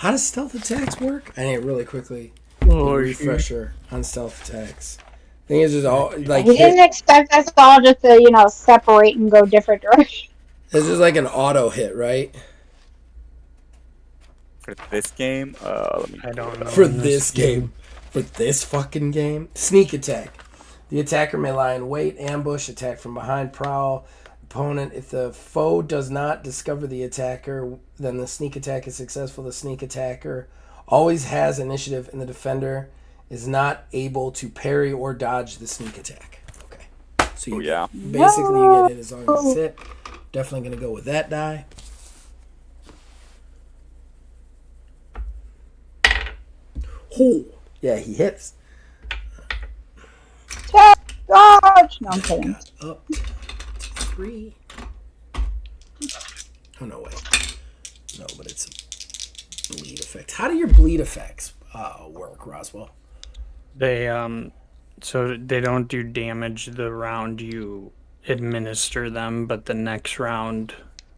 How does stealth attacks work? I need really quickly refresher on stealth attacks. Thing is, just all like We didn't expect us all just to, separate and go different directions. This is like an auto hit, right? For this game, I don't know. For this game. For this fucking game. Sneak attack. The attacker may lie in wait, ambush, attack from behind, prowl. Opponent, if the foe does not discover the attacker, then the sneak attack is successful. The sneak attacker always has initiative, and the defender is not able to parry or dodge the sneak attack. Okay. So you basically you get it as long as it's hit. Definitely going to go with that die. Oh, yeah, he hits. Dodge! No, I'm kidding. Up to 3. Oh, no, wait. No, but it's a bleed effect. How do your bleed effects work, Roswell? They so they don't do damage the round you administer them, but the next round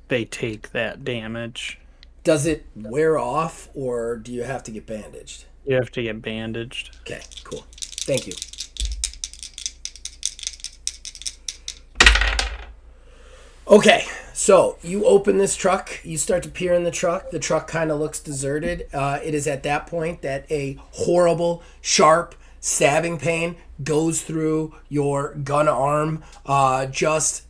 they take that damage. Does it wear off, or do you have to get bandaged? You have to get bandaged. Okay, cool. Thank you. Okay, so you open this truck. You start to peer in the truck. The truck kind of looks deserted. It is at that point that a horrible, sharp, stabbing pain goes through your gun arm. Just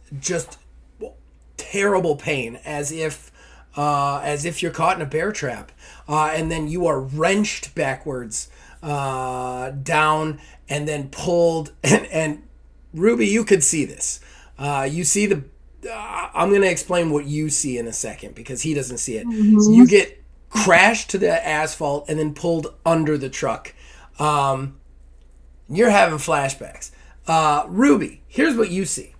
terrible pain, as if you're caught in a bear trap. And then you are wrenched backwards, down, and then pulled. And Ruby, you could see this. You see the. I'm going to explain what you see in a second because he doesn't see it. Mm-hmm. You get crashed to the asphalt and then pulled under the truck. You're having flashbacks. Ruby, here's what you see.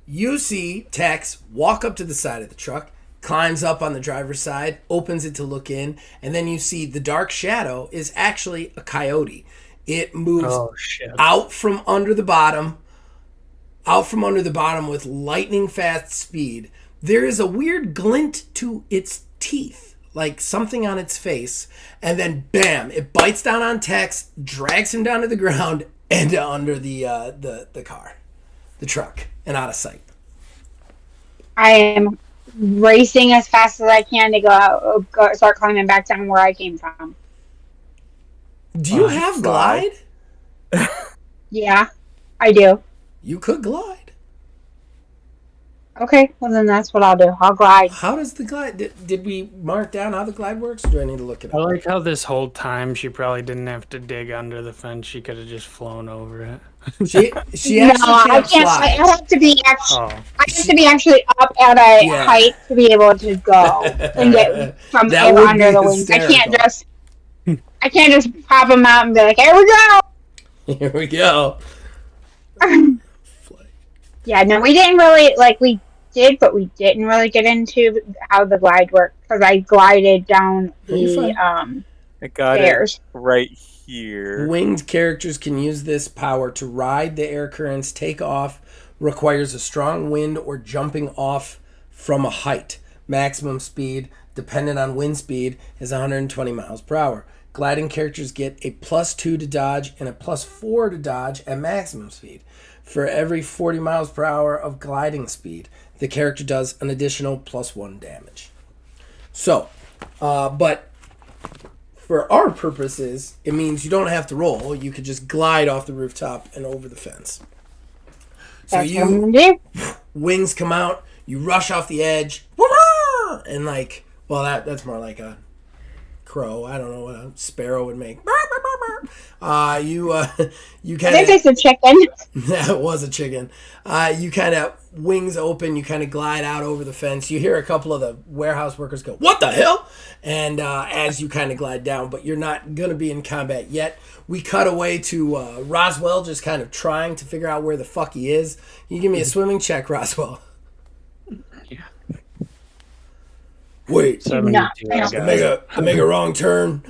You see Tex walk up to the side of the truck, climbs up on the driver's side, opens it to look in, and then you see the dark shadow is actually a coyote. It moves out from under the bottom with lightning fast speed. There is a weird glint to its teeth, like something on its face, and then bam, it bites down on Tex, drags him down to the ground, and under the car, the truck, and out of sight. I am racing as fast as I can to start climbing back down where I came from. Do you have glide? Yeah, I do. You could glide. Okay, well then that's what I'll do. I'll glide. How does the glide? Did we mark down how the glide works? Or do I need to look it I up? like how this whole time she probably didn't have to dig under the fence. She could have just flown over it. She No, actually I can't can't. fly. I have to be actually. Oh, I have to be actually up at a Yeah. height to be able to go and get from That would under be the wings. I can't hysterical. just pop them out and be like, "Here we go." Here we go. Yeah, no, we didn't really we did, but we didn't really get into how the glide worked because I glided down You're the I got stairs. it right here. Winged characters can use this power to ride the air currents. Take off requires a strong wind or jumping off from a height. Maximum speed, dependent on wind speed, is 120 miles per hour. Gliding characters get a +2 to dodge and a +4 to dodge at maximum speed. For every 40 miles per hour of gliding speed, the character does an additional +1 damage. So, but for our purposes, it means you don't have to roll. You could just glide off the rooftop and over the fence. So That's what I'm gonna do. wings come out, you rush off the edge, and that's more like a crow. I don't know what a sparrow would make. You kind I of think it's a chicken. that was a chicken. You kind of wings open. You kind of glide out over the fence. You hear a couple of the warehouse workers go, "What the hell?" And as you kind of glide down, but you're not gonna be in combat yet. We cut away to Roswell just kind of trying to figure out where the fuck he is. You give me a swimming check, Roswell. Wait, 72. I got it. I make a wrong turn.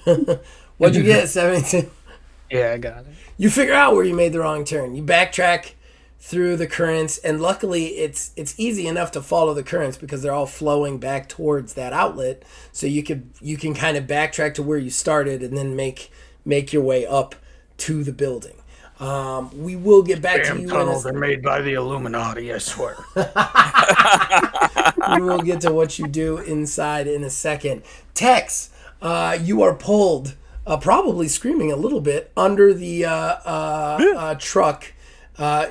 What'd you get? 72. Yeah, I got it. You figure out where you made the wrong turn. You backtrack through the currents, and luckily it's easy enough to follow the currents because they're all flowing back towards that outlet. So you can kind of backtrack to where you started and then make your way up to the building. We will get back to Damn you tunnels are made by the Illuminati, I swear. we will get to what you do inside in a second. Tex, you are pulled, probably screaming a little bit, under the truck.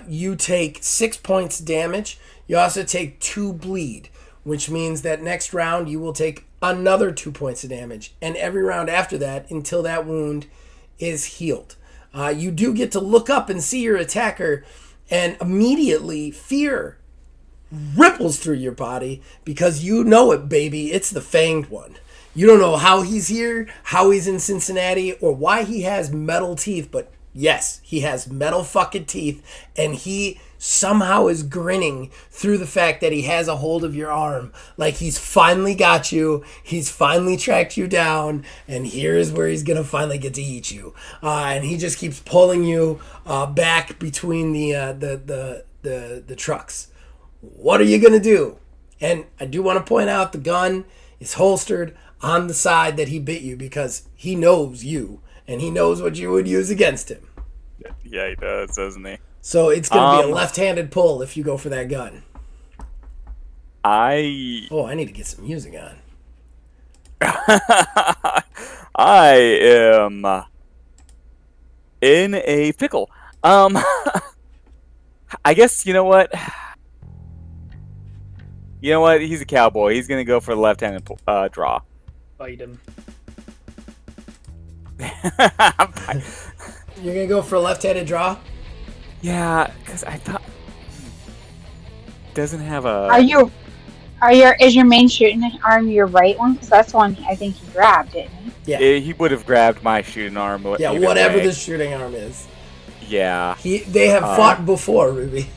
You take 6 points damage. You also take 2 bleed, which means that next round you will take another 2 points of damage. And every round after that until that wound is healed. You do get to look up and see your attacker, and immediately fear ripples through your body because you know it, baby. It's the Fanged one. You don't know how he's here, how he's in Cincinnati, or why he has metal teeth, but yes, he has metal fucking teeth, and he somehow is grinning through the fact that he has a hold of your arm. Like he's finally got you, he's finally tracked you down, and here's where he's gonna finally get to eat you. And he just keeps pulling you back between the trucks. What are you gonna do? And I do want to point out the gun is holstered on the side that he bit you because he knows you and he knows what you would use against him. Yeah, he does, doesn't he? So it's going to be a left-handed pull if you go for that gun. I need to get some music on. I am in a pickle. I guess, you know what? You know what? He's a cowboy. He's going to go for the left-handed draw. Fight him. You're going to go for a left-handed draw? Yeah, because I thought... Doesn't have a... Is your main shooting arm your right one? Because that's the one I think he grabbed, didn't he? Yeah. He would have grabbed my shooting arm. Yeah, either whatever way. the shooting arm is. Yeah. They have fought before, Ruby.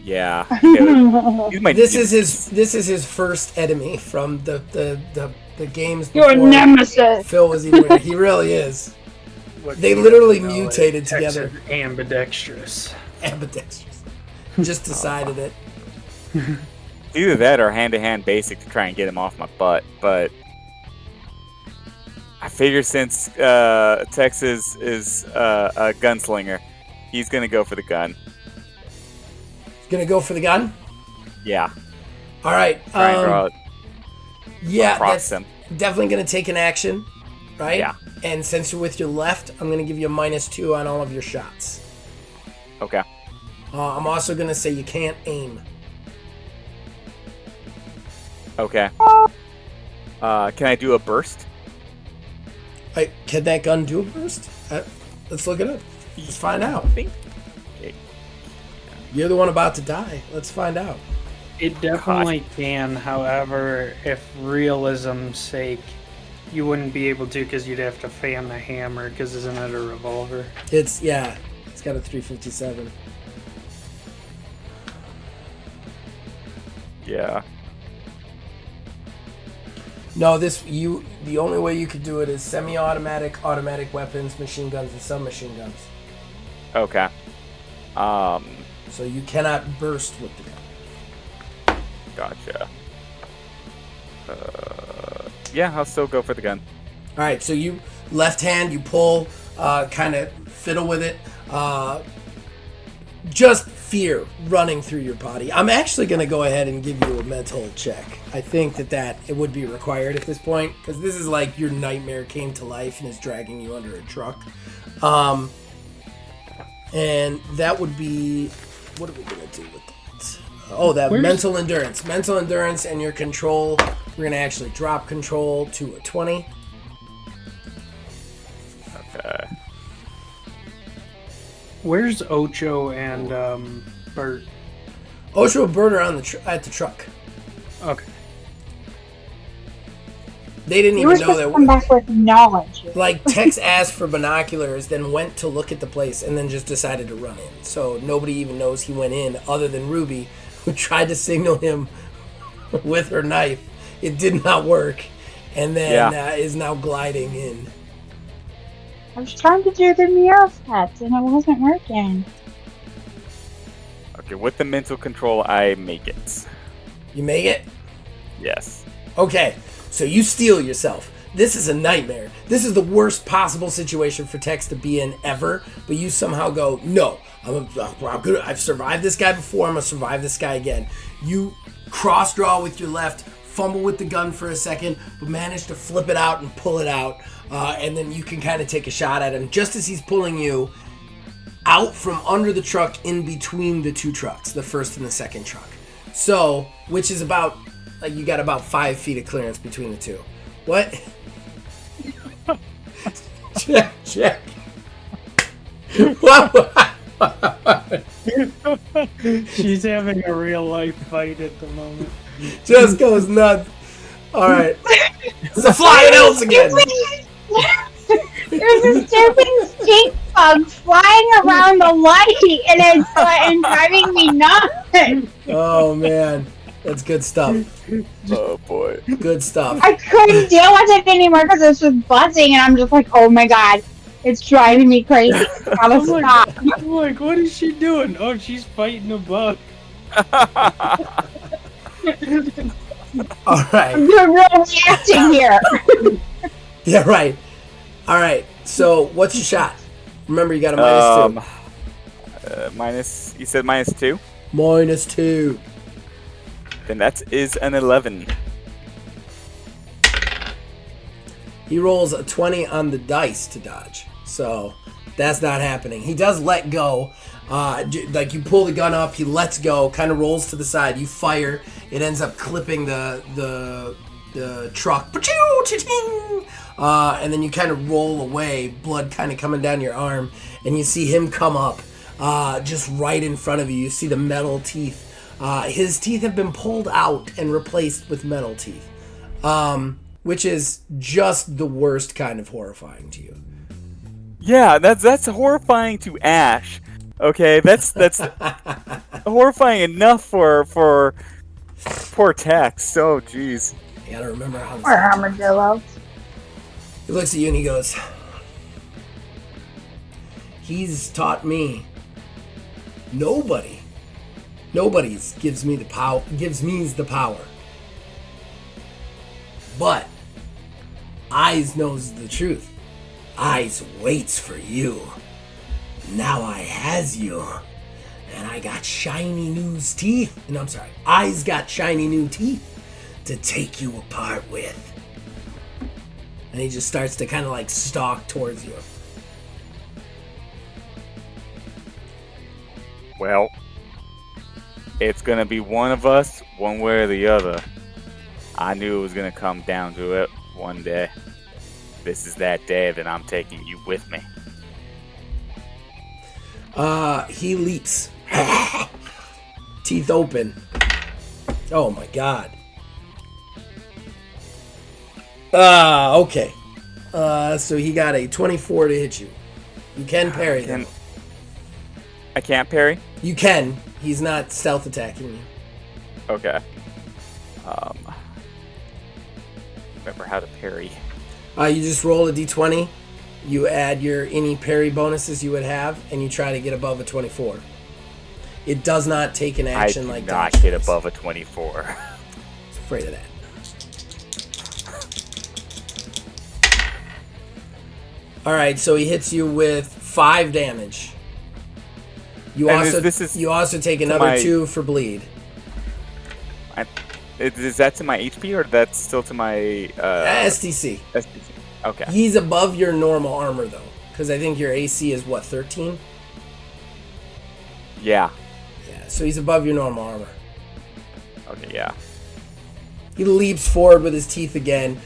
Yeah. This is his first enemy from the games Your before nemesis. Phil was even there. He really is. They literally mutated together. Ambidextrous. Ambidextrous. Just decided it. Either that or hand-to-hand basic to try and get him off my butt, but I figure since Tex is a gunslinger, he's gonna go for the gun. Gonna go for the gun? Yeah. All right. Try and draw it. Yeah, Props that's him. definitely gonna take an action, right? Yeah. And since you're with your left, I'm gonna give you a -2 on all of your shots. Okay. I'm also gonna say you can't aim. Okay. Can I do a burst? Can that gun do a burst? Let's look it up. Let's find out. Okay. You're the one about to die. Let's find out. It definitely can. However, if realism's sake, you wouldn't be able to because you'd have to fan the hammer. Because isn't it a revolver? It's got a 357. Yeah. No, the only way you could do it is semi-automatic, automatic weapons, machine guns, and submachine guns. Okay. So you cannot burst with the gun. Gotcha. Yeah, I'll still go for the gun. All right, so you left hand, you pull, kind of fiddle with it. Just fear running through your body. I'm actually going to go ahead and give you a mental check. I think that it would be required at this point because this is like your nightmare came to life and is dragging you under a truck. And that would be, what are we going to do with that? Mental endurance. Mental endurance and your control. We're going to actually drop control to a 20. Okay. Where's Ocho and Bert? Ocho and Bert are on at the truck. Okay. They didn't You were even know supposed to come that. back with knowledge. Like, Tex asked for binoculars, then went to look at the place, and then just decided to run in. So nobody even knows he went in, other than Ruby, who tried to signal him with her knife. It did not work, and then is now gliding in. I was trying to do the mirror sets and it wasn't working. Okay, with the mental control, I make it. You make it? Yes. Okay, so you steel yourself. This is a nightmare. This is the worst possible situation for Tex to be in ever, but you somehow go, no, I'm good. I've survived this guy before, I'm going to survive this guy again. You cross draw with your left, fumble with the gun for a second, but manage to flip it out and pull it out, and then you can kind of take a shot at him just as he's pulling you out from under the truck in between the two trucks, the first and the second truck. So, which is about, like, you got about 5 feet of clearance between the two. What? Check. She's having a real life fight at the moment. Just goes nuts. All right. It's a flying elves again. There's a stupid stink bug flying around the light and it's driving me nuts. Oh, man. That's good stuff. Oh boy. Good stuff. I couldn't deal with it anymore because it's just buzzing and I'm just like, oh my god, it's driving me crazy. It's gotta stop. I'm like, what is she doing? Oh, she's fighting a bug. All right. I'm doing real reacting here. Yeah, right. All right. So, what's your shot? Remember, you got a -2. You said -2? -2. Then that is an 11. He rolls a 20 on the dice to dodge. So, that's not happening. He does let go. Like, you pull the gun up, he lets go, kind of rolls to the side. You fire. It ends up clipping the truck. And then you kind of roll away, blood kind of coming down your arm. And you see him come up just right in front of you. You see the metal teeth. His teeth have been pulled out and replaced with metal teeth, which is just the worst kind of horrifying to you. Yeah, that's horrifying to Ash. Okay, that's horrifying enough for poor Tex. Oh, jeez. You gotta remember how Or armadillo. He looks at you and he goes, he's taught me nobody gives me the power. But Eyes knows the truth. Eyes waits for you. Now I has you. And I got shiny new teeth. And I'm sorry, Eyes got shiny new teeth to take you apart with. And he just starts to kind of like stalk towards you. Well, it's gonna be one of us, one way or the other. I knew it was gonna come down to it one day. This is that day that I'm taking you with me. He leaps. Teeth open. Oh my god. Okay. So he got a 24 to hit you. You can parry him. I can't parry? You can. He's not stealth attacking you. Okay. Remember how to parry. You just roll a d20. You add any parry bonuses you would have, and you try to get above a 24. It does not take an action like not dodge get dice. above a 24. I was afraid of that. Alright, so he hits you with 5 damage. You And also you also take another 2 for bleed. Is that to my HP or that's still to my STC. STC? Okay. He's above your normal armor though, because I think your AC is what, 13? Yeah. Yeah, so he's above your normal armor. Okay, yeah. He leaps forward with his teeth again.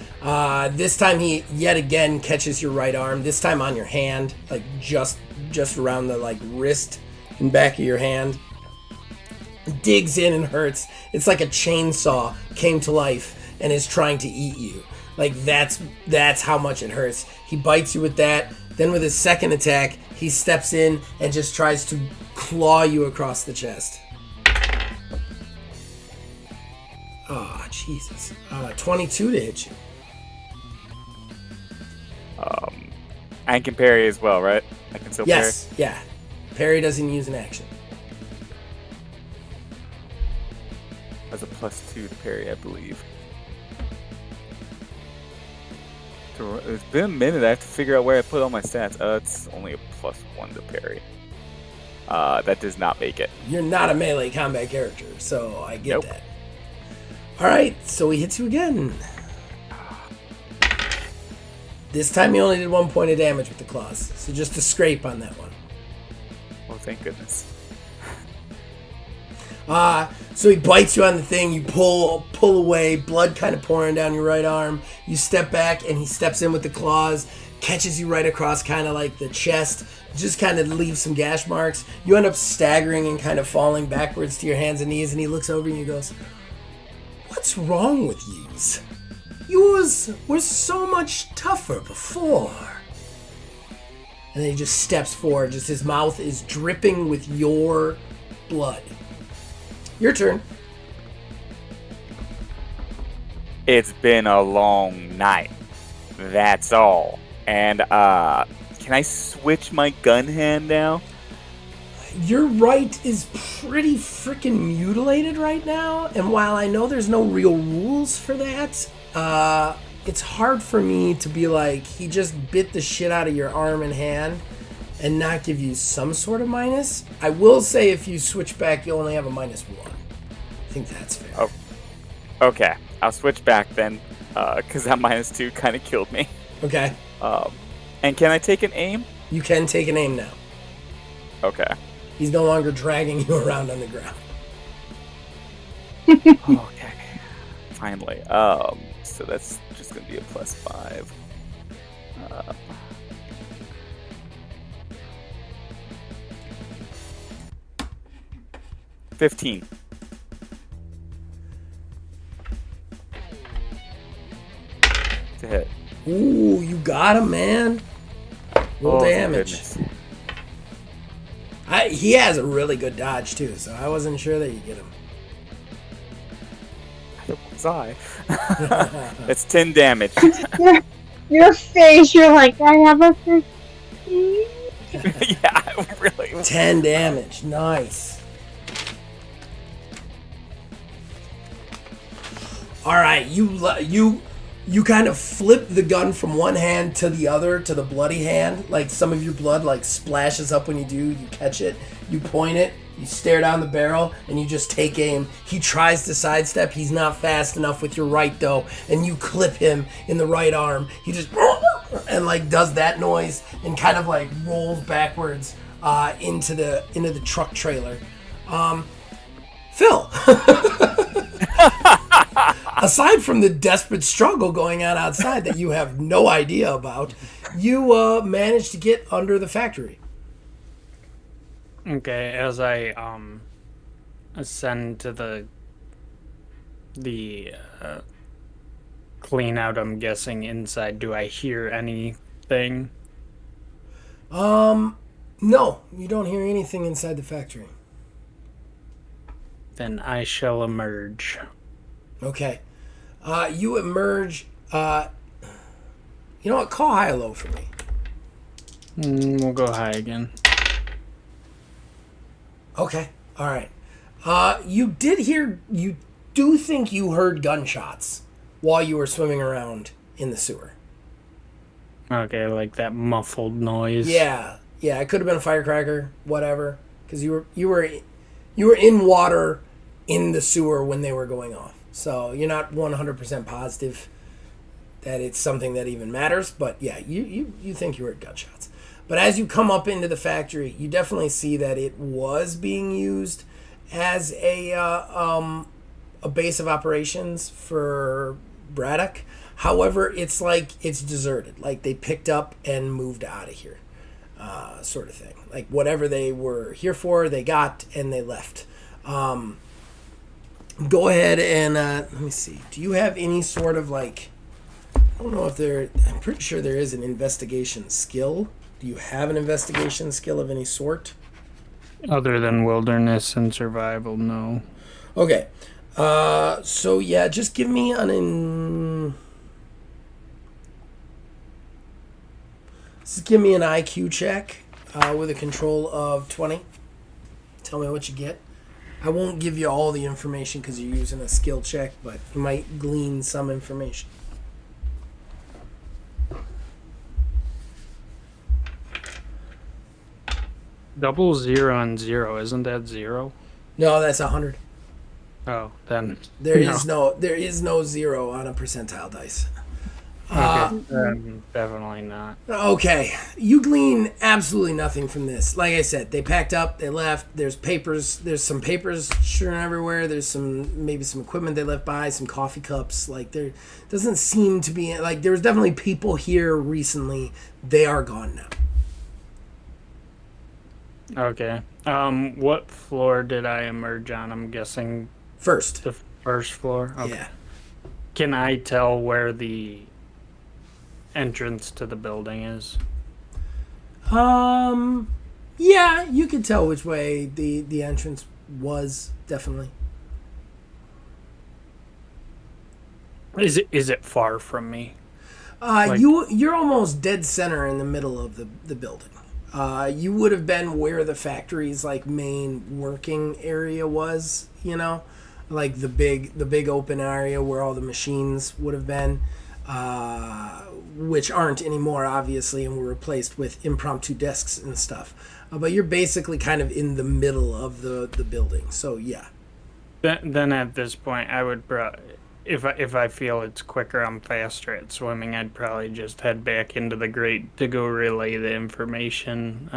This time he yet again catches your right arm. This time on your hand, like just around the like wrist and back of your hand. Digs in and hurts. It's like a chainsaw came to life and is trying to eat you. Like that's how much it hurts. He bites you with that. Then with his second attack, he steps in and just tries to claw you across the chest. Oh, Jesus. 22 to hit you. I can parry as well, right? I can still parry? Yes, yeah. Parry doesn't use an action. As a +2 to parry, I believe. It's been a minute. I have to figure out where I put all my stats. It's only a +1 to parry. That does not make it. You're not a melee combat character, so I get Nope. that. Alright, so he hits you again. This time he only did 1 point of damage with the claws, so just a scrape on that one. Oh, thank goodness. So he bites you on the thing, you pull away, blood kind of pouring down your right arm. You step back and he steps in with the claws, catches you right across kind of like the chest, just kind of leaves some gash marks. You end up staggering and kind of falling backwards to your hands and knees, and he looks over and he goes, "What's wrong with yous? Yous were so much tougher before." And then he just steps forward, just his mouth is dripping with your blood. Your turn. It's been a long night. That's all. And, can I switch my gun hand now? Your right is pretty freaking mutilated right now, and while I know there's no real rules for that, it's hard for me to be like, he just bit the shit out of your arm and hand and not give you some sort of minus. I will say if you switch back, you only have a -1. I think that's fair. Oh, okay. I'll switch back then, because that -2 kind of killed me. Okay. And can I take an aim? You can take an aim now. Okay. He's no longer dragging you around on the ground. Okay. Finally. So that's just gonna be a +5. 15. To hit. Ooh, you got him, man. Roll Oh, thank damage. goodness. He has a really good dodge too, so I wasn't sure that you'd get him. Was I? That's 10 damage. Your face, you're like, I have a 15. Yeah, really. 10 damage. Nice. All right, you You kind of flip the gun from one hand to the other, to the bloody hand. Like some of your blood like splashes up when you do. You catch it, you point it, you stare down the barrel, and you just take aim. He tries to sidestep. He's not fast enough with your right though, and you clip him in the right arm. He just and like does that noise and kind of like rolls backwards into the truck trailer. Phil. Aside from the desperate struggle going on outside that you have no idea about, you managed to get under the factory. Okay, as I ascend to the clean out, I'm guessing inside, do I hear anything? No, you don't hear anything inside the factory. Then I shall emerge. Okay. You emerge. You know what? Call high or low for me. We'll go high again. Okay. All right. You do think you heard gunshots while you were swimming around in the sewer. Okay, like that muffled noise. Yeah. It could have been a firecracker, whatever, because you were in water in the sewer when they were going off. So you're not 100% positive that it's something that even matters, but yeah, you think you heard gunshots. But as you come up into the factory, you definitely see that it was being used as a base of operations for Braddock. However, it's deserted. Like they picked up and moved out of here, sort of thing. Like whatever they were here for, they got and they left. Go ahead and let me see. Do you have any sort of like? I don't know if I'm pretty sure there is an investigation skill. Do you have an investigation skill of any sort? Other than wilderness and survival, no. Okay. So yeah, just give me just give me an IQ check with a control of 20. Tell me what you get. I won't give you all the information because you're using a skill check, but you might glean some information. Double 0 and 0, isn't that 0? No, that's 100. Oh, then There is no 0 on a percentile dice. Definitely not. Okay, you glean absolutely nothing from this. Like I said, they packed up, they left. There's some papers strewn everywhere. There's maybe some equipment they left by, some coffee cups. Like there doesn't seem to be like there was definitely people here recently. They are gone now. Okay. What floor did I emerge on? I'm guessing First. the first floor. Okay. Yeah. Can I tell where the entrance to the building is? Yeah, you can tell which way the entrance was, definitely. Is it far from me? You're almost dead center in the middle of the building. You would have been where the factory's like main working area was, like the big open area where all the machines would have been, which aren't anymore, obviously, and were replaced with impromptu desks and stuff. But you're basically kind of in the middle of the building, so yeah. Then at this point, I would if I feel it's quicker, I'm faster at swimming, I'd probably just head back into the grate to go relay the information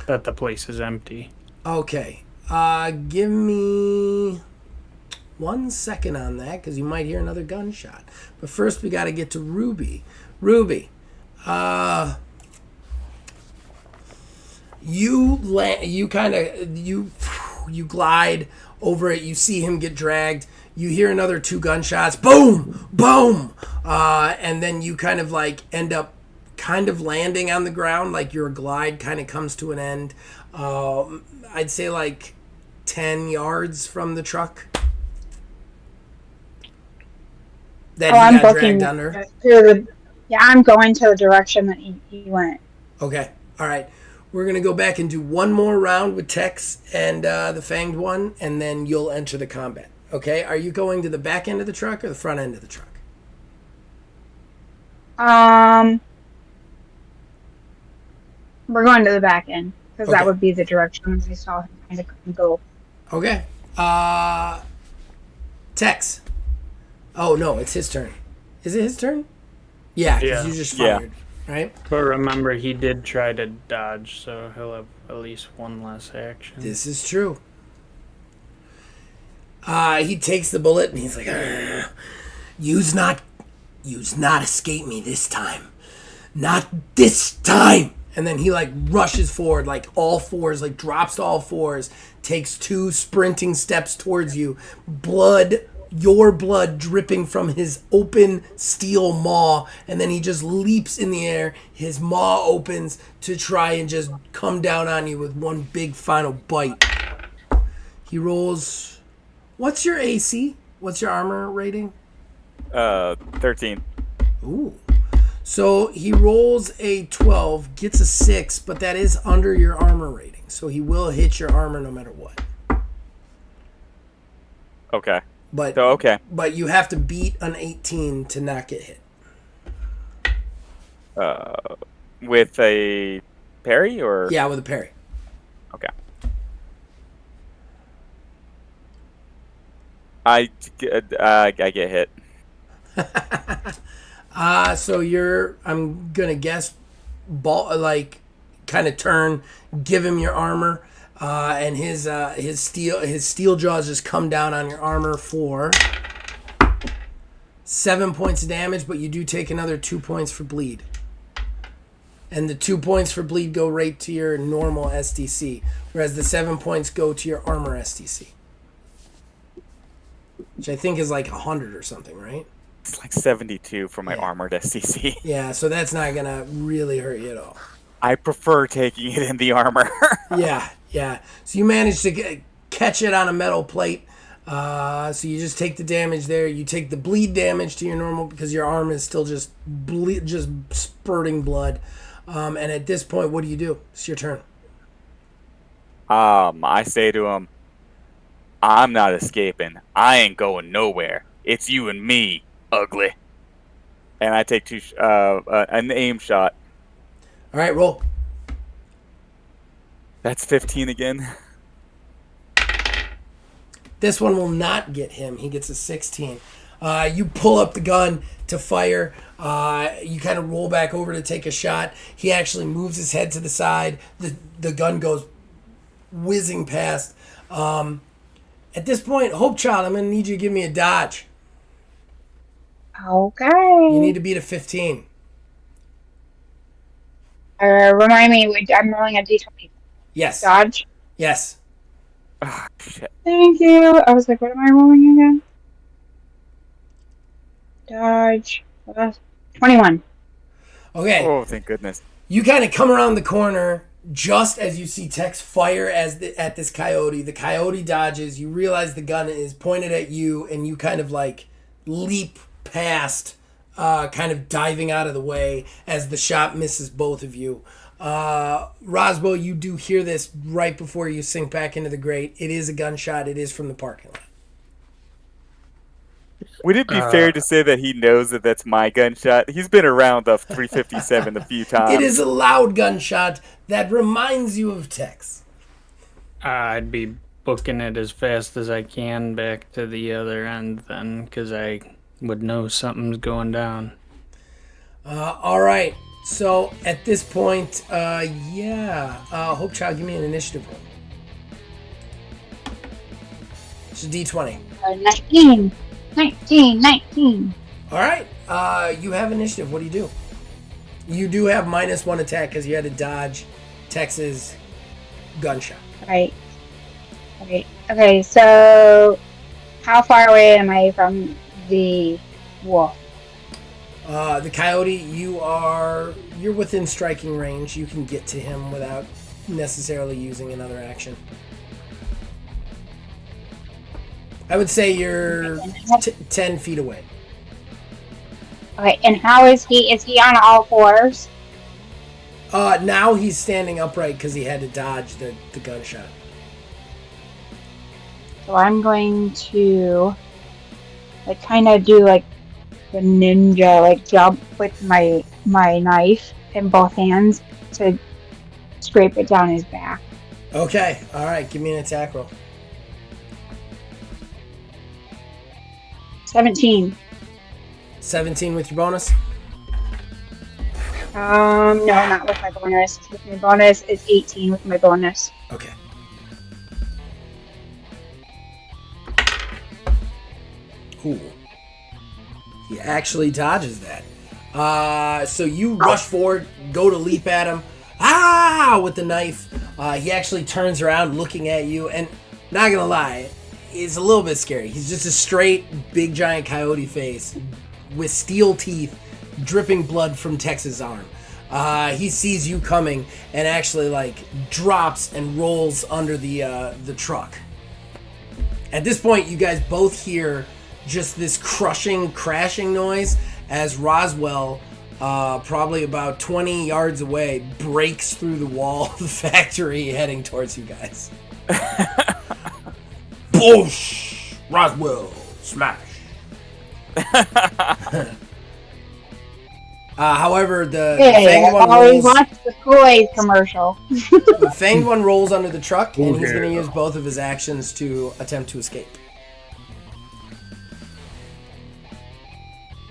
that the place is empty. Okay. Give me 1 second on that, because you might hear another gunshot. But first, we got to get to Ruby. Ruby, you glide over it. You see him get dragged. You hear another 2 gunshots. Boom! Boom! And then you kind of like end up kind of landing on the ground. Like your glide kind of comes to an end. I'd say like 10 yards from the truck. That he got dragged under. I'm going to the direction that he went. Okay. All right. We're going to go back and do one more round with Tex and the Fanged one, and then you'll enter the combat. Okay? Are you going to the back end of the truck or the front end of the truck? We're going to the back end because Okay. that would be the direction I saw him kind of go. Okay. Tex. Oh no, it's his turn. Is it his turn? Yeah, because Yeah. you just Yeah. fired, right? But remember, he did try to dodge, so he'll have at least one less action. This is true. He takes the bullet and he's like, "Argh. You's not escape me this time. Not this time." And then he like rushes forward, like all fours, like drops to all fours, takes 2 sprinting steps towards you, your blood dripping from his open steel maw, and then he just leaps in the air. His maw opens to try and just come down on you with one big final bite. He rolls. What's your AC? What's your armor rating? 13. Ooh. So he rolls a 12, gets a 6, but that is under your armor rating. So he will hit your armor no matter what. Okay. But So, okay. But you have to beat an 18 to not get hit. With a parry or? Yeah, with a parry. Okay. I get hit. So you're, I'm gonna guess, kind of turn, give him your armor, and his steel jaws just come down on your armor for 7 points of damage, but you do take another 2 points for bleed. And the 2 points for bleed go right to your normal SDC, whereas the 7 points go to your armor SDC, which I think is like 100 or something, right? It's like 72 for my armored STC. Yeah, so that's not gonna really hurt you at all. I prefer taking it in the armor. Yeah. So you manage to catch it on a metal plate. So you just take the damage there. You take the bleed damage to your normal because your arm is still just spurting blood. And at this point, what do you do? It's your turn. I say to him, I'm not escaping. I ain't going nowhere. It's you and me, ugly. And I take an aim shot. All right, roll. That's 15 again. This one will not get him. He gets a 16. You pull up the gun to fire. You kind of roll back over to take a shot. He actually moves his head to the side. The gun goes whizzing past. At this point, Hope Child, I'm going to need you to give me a dodge. Okay. You need to beat a 15. Remind me, I'm rolling a d20. Yes. Dodge. Yes. Ah, shit. Thank you. I was like, what am I rolling again? Dodge. 21. Okay. Oh, thank goodness. You kind of come around the corner just as you see Tex fire at this coyote. The coyote dodges. You realize the gun is pointed at you, and you kind of like leap past, kind of diving out of the way as the shot misses both of you. Roswell, you do hear this right before you sink back into the grate. It is a gunshot. It is from the parking lot. Would it be fair to say that he knows that that's my gunshot? He's been around the 357 a few times. It is a loud gunshot that reminds you of Tex. I'd be booking it as fast as I can back to the other end then, because I would know something's going down. All right. So at this point, Hope Child, give me an initiative roll. It's a D20. 19. 19. All right. You have initiative. What do you do? You do have -1 attack because you had to dodge Tex's gunshot. Right. Okay, so how far away am I from the wolf? The coyote, you're within striking range. You can get to him without necessarily using another action. I would say you're 10 feet away. Okay, and how is he? Is he on all fours? Now he's standing upright because he had to dodge the gunshot. So I'm going to kind of do a ninja, like jump with my knife in both hands to scrape it down his back. Okay. All right. Give me an attack roll. 17. 17 with your bonus. No, not with my bonus. With my bonus, it's 18 with my bonus. Okay. Cool. He actually dodges that. So you rush forward, go to leap at him. With the knife. He actually turns around looking at you, and not gonna lie, it's a little bit scary. He's just a straight, big, giant coyote face with steel teeth, dripping blood from Tex's arm. He sees you coming and actually drops and rolls under the truck. At this point, you guys both hear just this crushing, crashing noise as Roswell, probably about 20 yards away, breaks through the wall of the factory heading towards you guys. Boosh! Roswell, smash. However, the fanged one always rolls. wants the Kool-Aid commercial. The fanged one rolls under the truck, and he's going to use both of his actions to attempt to escape.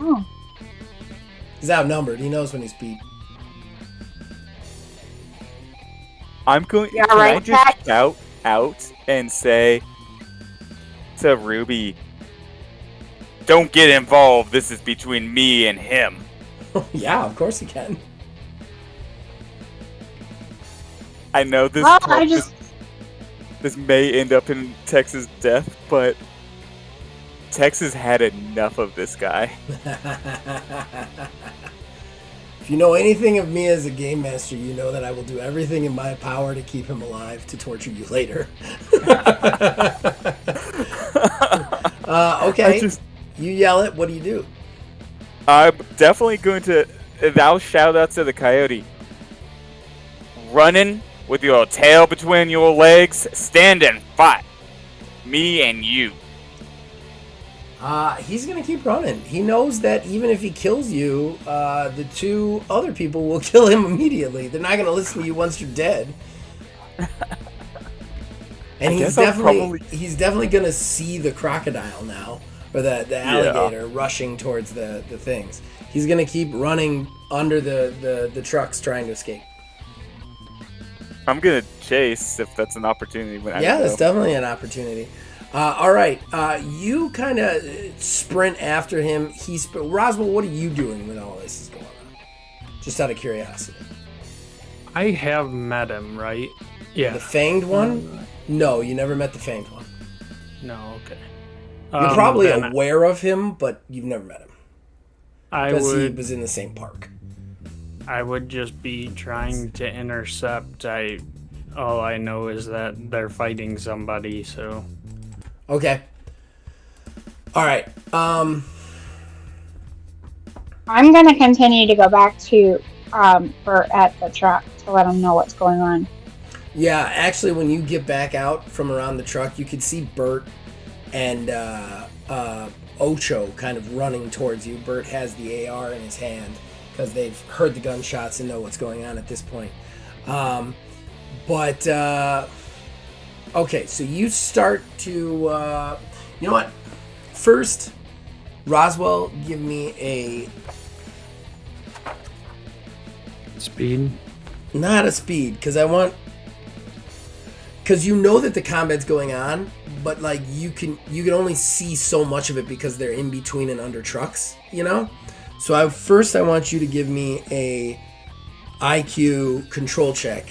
Oh. He's outnumbered. He knows when he's beat. I'm going. Yeah, can right, I just Jack? shout out and say to Ruby, "Don't get involved. This is between me and him." Yeah, of course he can. I know this. Well, I just This may end up in Tex's death, but Tex has had enough of this guy. If you know anything of me as a game master, you know that I will do everything in my power to keep him alive to torture you later. Okay, you yell it. What do you do? I'm definitely going to. I'll shout out to the coyote. Running with your tail between your legs, stand and fight. Me and you. He's gonna keep running. He knows that even if he kills you, the two other people will kill him immediately. They're not gonna listen to you once you're dead. And he's definitely gonna see the crocodile now, or the alligator rushing towards the things. He's gonna keep running under the trucks trying to escape. I'm gonna chase if that's an opportunity. That's definitely an opportunity. All right, you kind of sprint after him. Roswell, what are you doing when all this is going on? Just out of curiosity. I have met him, right? Yeah. The fanged one? No, you never met the fanged one. No, okay. You're probably aware of him, but you've never met him. Because he would was in the same park. I would just be trying to intercept. All I know is that they're fighting somebody, so. Okay. All right. I'm gonna continue to go back to Bert at the truck to let him know what's going on. Yeah, actually, when you get back out from around the truck, you can see Bert and Ocho kind of running towards you. Bert has the AR in his hand because they've heard the gunshots and know what's going on at this point. Okay, so you start to, you know what? First, Roswell, give me a... Speed? Not a speed, because I want... Because you know that the combat's going on, but you can only see so much of it because they're in between and under trucks, you know? So I want you to give me a IQ control check.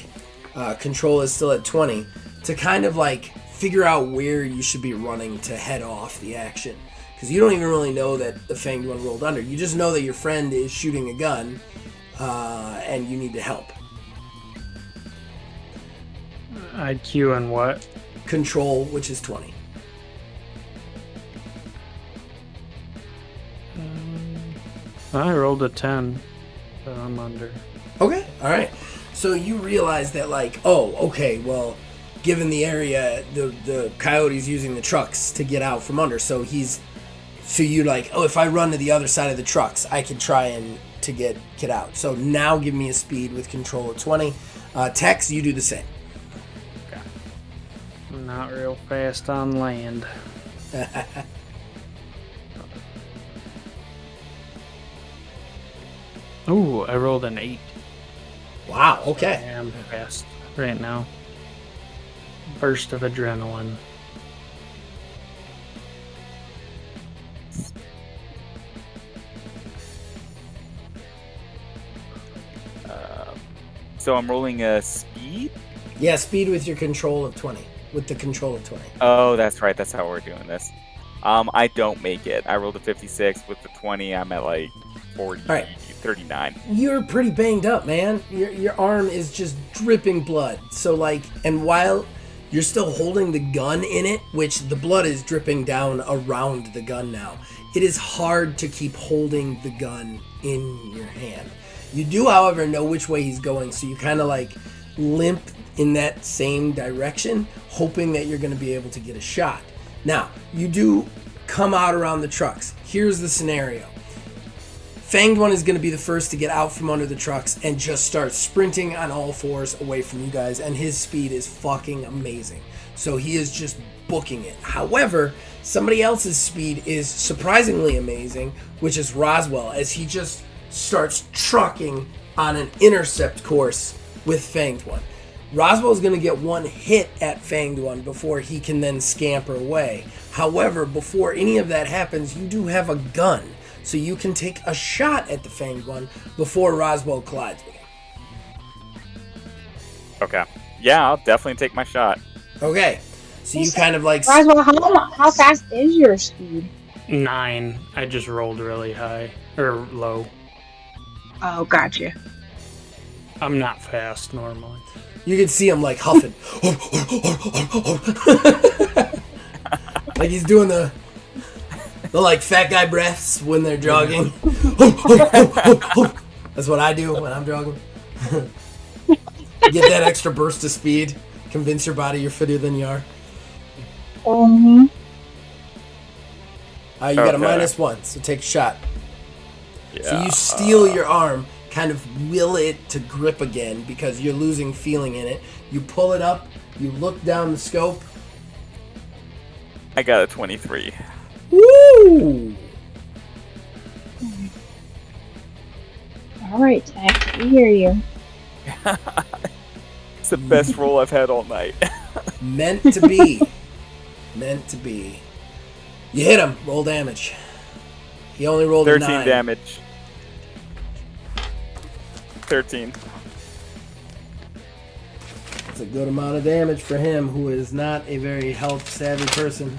Control is still at 20. To kind of figure out where you should be running to head off the action. Because you don't even really know that the fanged one rolled under. You just know that your friend is shooting a gun and you need to help. IQ and what? Control, which is 20. I rolled a 10, but I'm under. Okay, alright. So you realize that given the area, the coyote's using the trucks to get out from under, so he's So you like, oh, if I run to the other side of the trucks, I can try and to get out. So now give me a speed with control of 20. Tex, you do the same. I'm not real fast on land. Ooh, I rolled an 8. Wow, I okay. am fast right now. Burst of adrenaline. So I'm rolling a speed? Yeah, speed with your control of 20. With the control of 20. Oh, that's right. That's how we're doing this. I don't make it. I rolled a 56. With the 20, I'm at like 40, All right. 39. You're pretty banged up, man. Your arm is just dripping blood. So like, and while you're still holding the gun in it, which the blood is dripping down around the gun now, it is hard to keep holding the gun in your hand. You do, however, know which way he's going, so you kind of like limp in that same direction, hoping that you're going to be able to get a shot. Now, you do come out around the trucks. Here's the scenario. Fanged One is going to be the first to get out from under the trucks and just start sprinting on all fours away from you guys, and his speed is fucking amazing. So he is just booking it. However, somebody else's speed is surprisingly amazing, which is Roswell, as he just starts trucking on an intercept course with Fanged One. Roswell's going to get one hit at Fanged One before he can then scamper away. However, before any of that happens, you do have a gun, so you can take a shot at the Fanged One before Roswell collides with him. Okay. Yeah, I'll definitely take my shot. Okay, so you kind of like... Roswell, how fast is your speed? 9. I just rolled really high. Or low. Oh, gotcha. I'm not fast normally. You can see him like huffing. Like he's doing the like fat guy breaths when they're jogging. That's what I do when I'm jogging. Get that extra burst of speed. Convince your body you're fitter than you are. Mm-hmm. You got a Okay. -1, so take a shot. Yeah. So you steal your arm, kind of will it to grip again because you're losing feeling in it. You pull it up, you look down the scope. I got a 23. Woo! All right, Tex, we hear you. It's the best roll I've had all night. Meant to be. Meant to be. You hit him. Roll damage. He only rolled 13 a 9. damage. 13. That's a good amount of damage for him, who is not a very health-savvy person.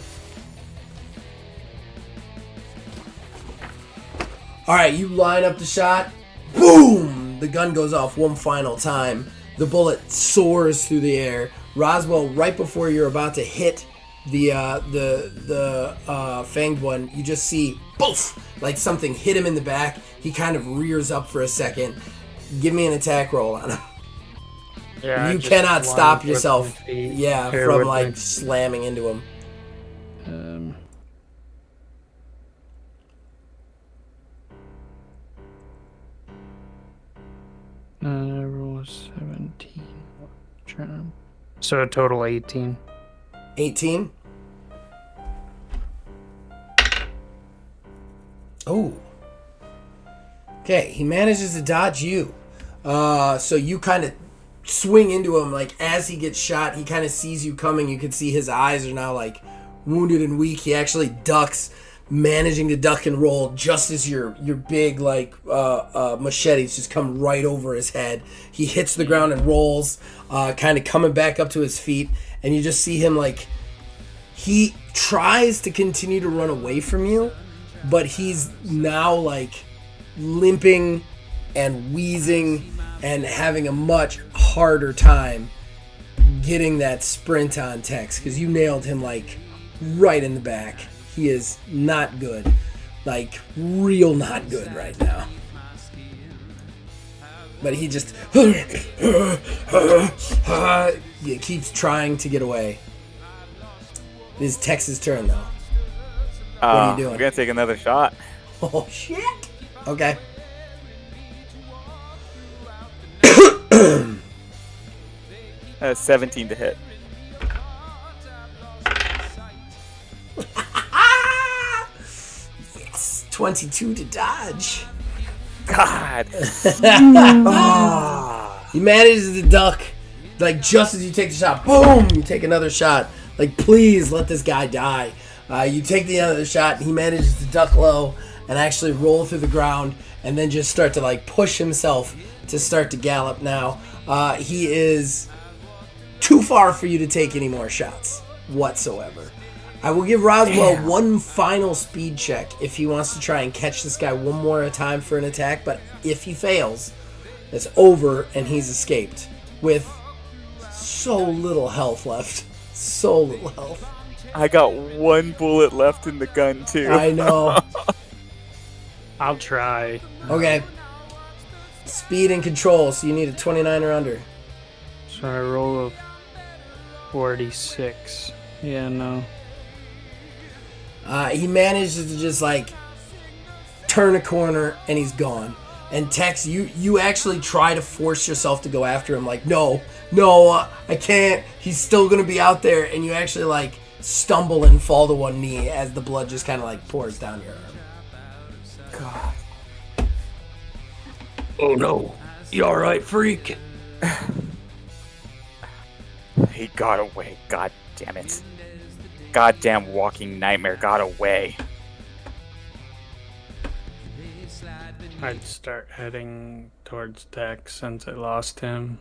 All right, you line up the shot. Boom! The gun goes off one final time. The bullet soars through the air. Roswell, right before you're about to hit the Fanged One, you just see, poof, like something hit him in the back. He kind of rears up for a second. Give me an attack roll on him. Yeah, You just cannot lunged stop with yourself, my feet. yeah, Here from with like my- slamming into him. Roll 17. So a total 18. 18. Oh. Okay, he manages to dodge you. So you kind of swing into him, like as he gets shot, he kind of sees you coming. You can see his eyes are now like wounded and weak. He actually ducks, managing to duck and roll just as your big like machetes just come right over his head. He hits the ground and rolls, kind of coming back up to his feet, and you just see him like he tries to continue to run away from you, but he's now like limping and wheezing and having a much harder time getting that sprint on Tex, because you nailed him like right in the back. He is not good, like real not good right now. But he just he keeps trying to get away. It is Tex's turn though. are you I'm doing? gonna take another shot. Oh shit! Okay. That's 17 to hit. Yes, 22 to dodge. God. He manages to duck. Like, just as you take the shot, boom! You take another shot. Like, please let this guy die. You take the other shot, and he manages to duck low and actually roll through the ground and then just start to, like, push himself to start to gallop now. He is too far for you to take any more shots whatsoever. I will give Roswell one final speed check if he wants to try and catch this guy one more time for an attack, but if he fails, it's over and he's escaped with so little health left. So little health. I got one bullet left in the gun, too. I know. I'll try. Okay. Speed and control, so you need a 29 or under. So I roll a 46. Yeah, no. He manages to just, like, turn a corner, and he's gone. And Tex, you actually try to force yourself to go after him, like, no, I can't. He's still going to be out there. And you actually, like, stumble and fall to one knee as the blood just kind of, like, pours down your arm. God. Oh, no. You alright, freak? He got away. God damn it. Goddamn walking nightmare got away. I'd start heading towards Tex since I lost him.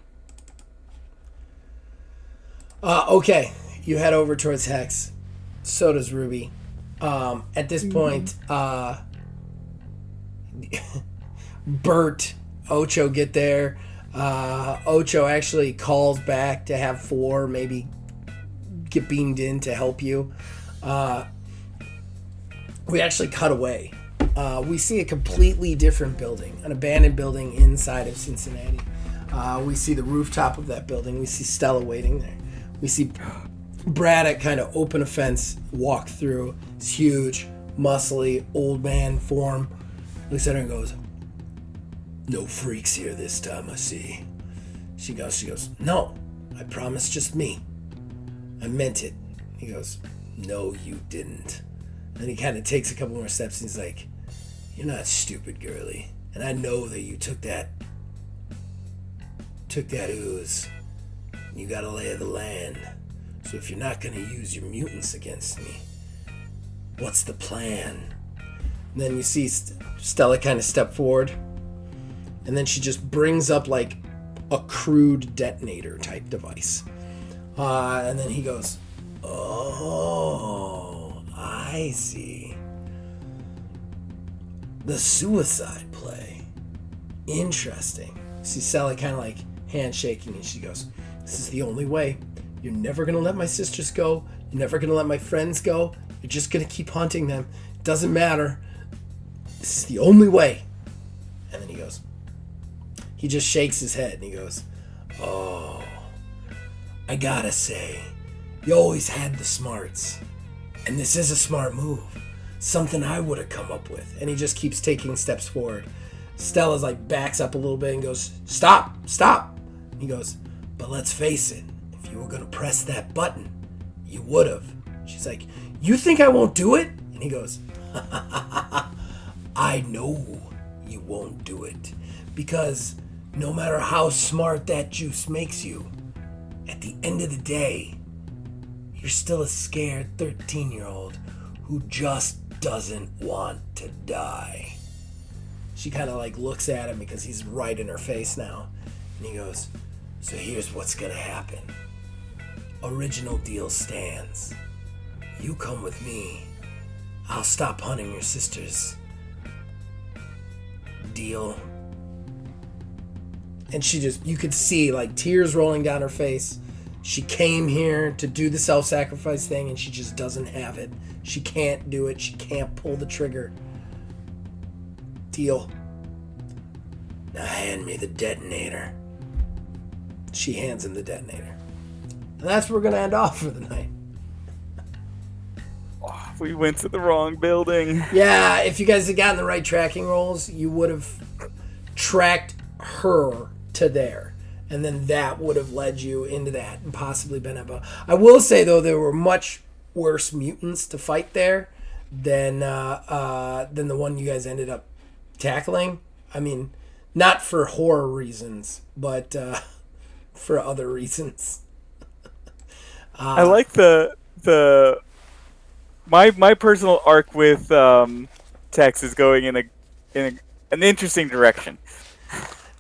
Okay, you head over towards Hex. So does Ruby. At this point, Bert, Ocho get there. Ocho actually calls back to have 4 maybe get beamed in to help you. We actually cut away. We see a completely different building, an abandoned building inside of Cincinnati. We see the rooftop of that building. We see Stella waiting there. We see Braddock kind of open a fence, walk through. It's huge, muscly, old man form. Looks at her and goes, "No freaks here this time, I see." She goes, "No, I promise, just me. I meant it." He goes, "No, you didn't." And he kind of takes a couple more steps and he's like, "You're not stupid, girly. And I know that you took that ooze. You got a lay of the land. So if you're not going to use your mutants against me, what's the plan?" And then you see Stella kind of step forward. And then she just brings up like a crude detonator type device. And then he goes, "Oh, I see. The suicide play. Interesting." See Sally kind of like handshaking, and she goes, "This is the only way. You're never going to let my sisters go. You're never going to let my friends go. You're just going to keep hunting them. It doesn't matter. This is the only way." And then he just shakes his head and he goes, "Oh, I gotta say, you always had the smarts. And this is a smart move. Something I would have come up with." And he just keeps taking steps forward. Stella's like backs up a little bit and goes, Stop. He goes, "But let's face it, if you were going to press that button, you would have." She's like, "You think I won't do it?" And he goes, "I know you won't do it. Because no matter how smart that juice makes you, at the end of the day, you're still a scared 13-year-old who just doesn't want to die." She kind of like looks at him because he's right in her face now. And he goes, "So here's what's going to happen. Original deal stands. You come with me. I'll stop hunting your sisters. Deal?" And she just, you could see like tears rolling down her face. She came here to do the self-sacrifice thing and she just doesn't have it. She can't do it. She can't pull the trigger. "Deal. Now hand me the detonator." She hands him the detonator. And that's where we're going to end off for the night. We went to the wrong building. Yeah, if you guys had gotten the right tracking rolls, you would have tracked her to there. And then that would have led you into that and possibly been about. I will say, though, there were much worse mutants to fight there than the one you guys ended up tackling. I mean, not for horror reasons, but for other reasons. I like my personal arc with Tex is going in an interesting direction.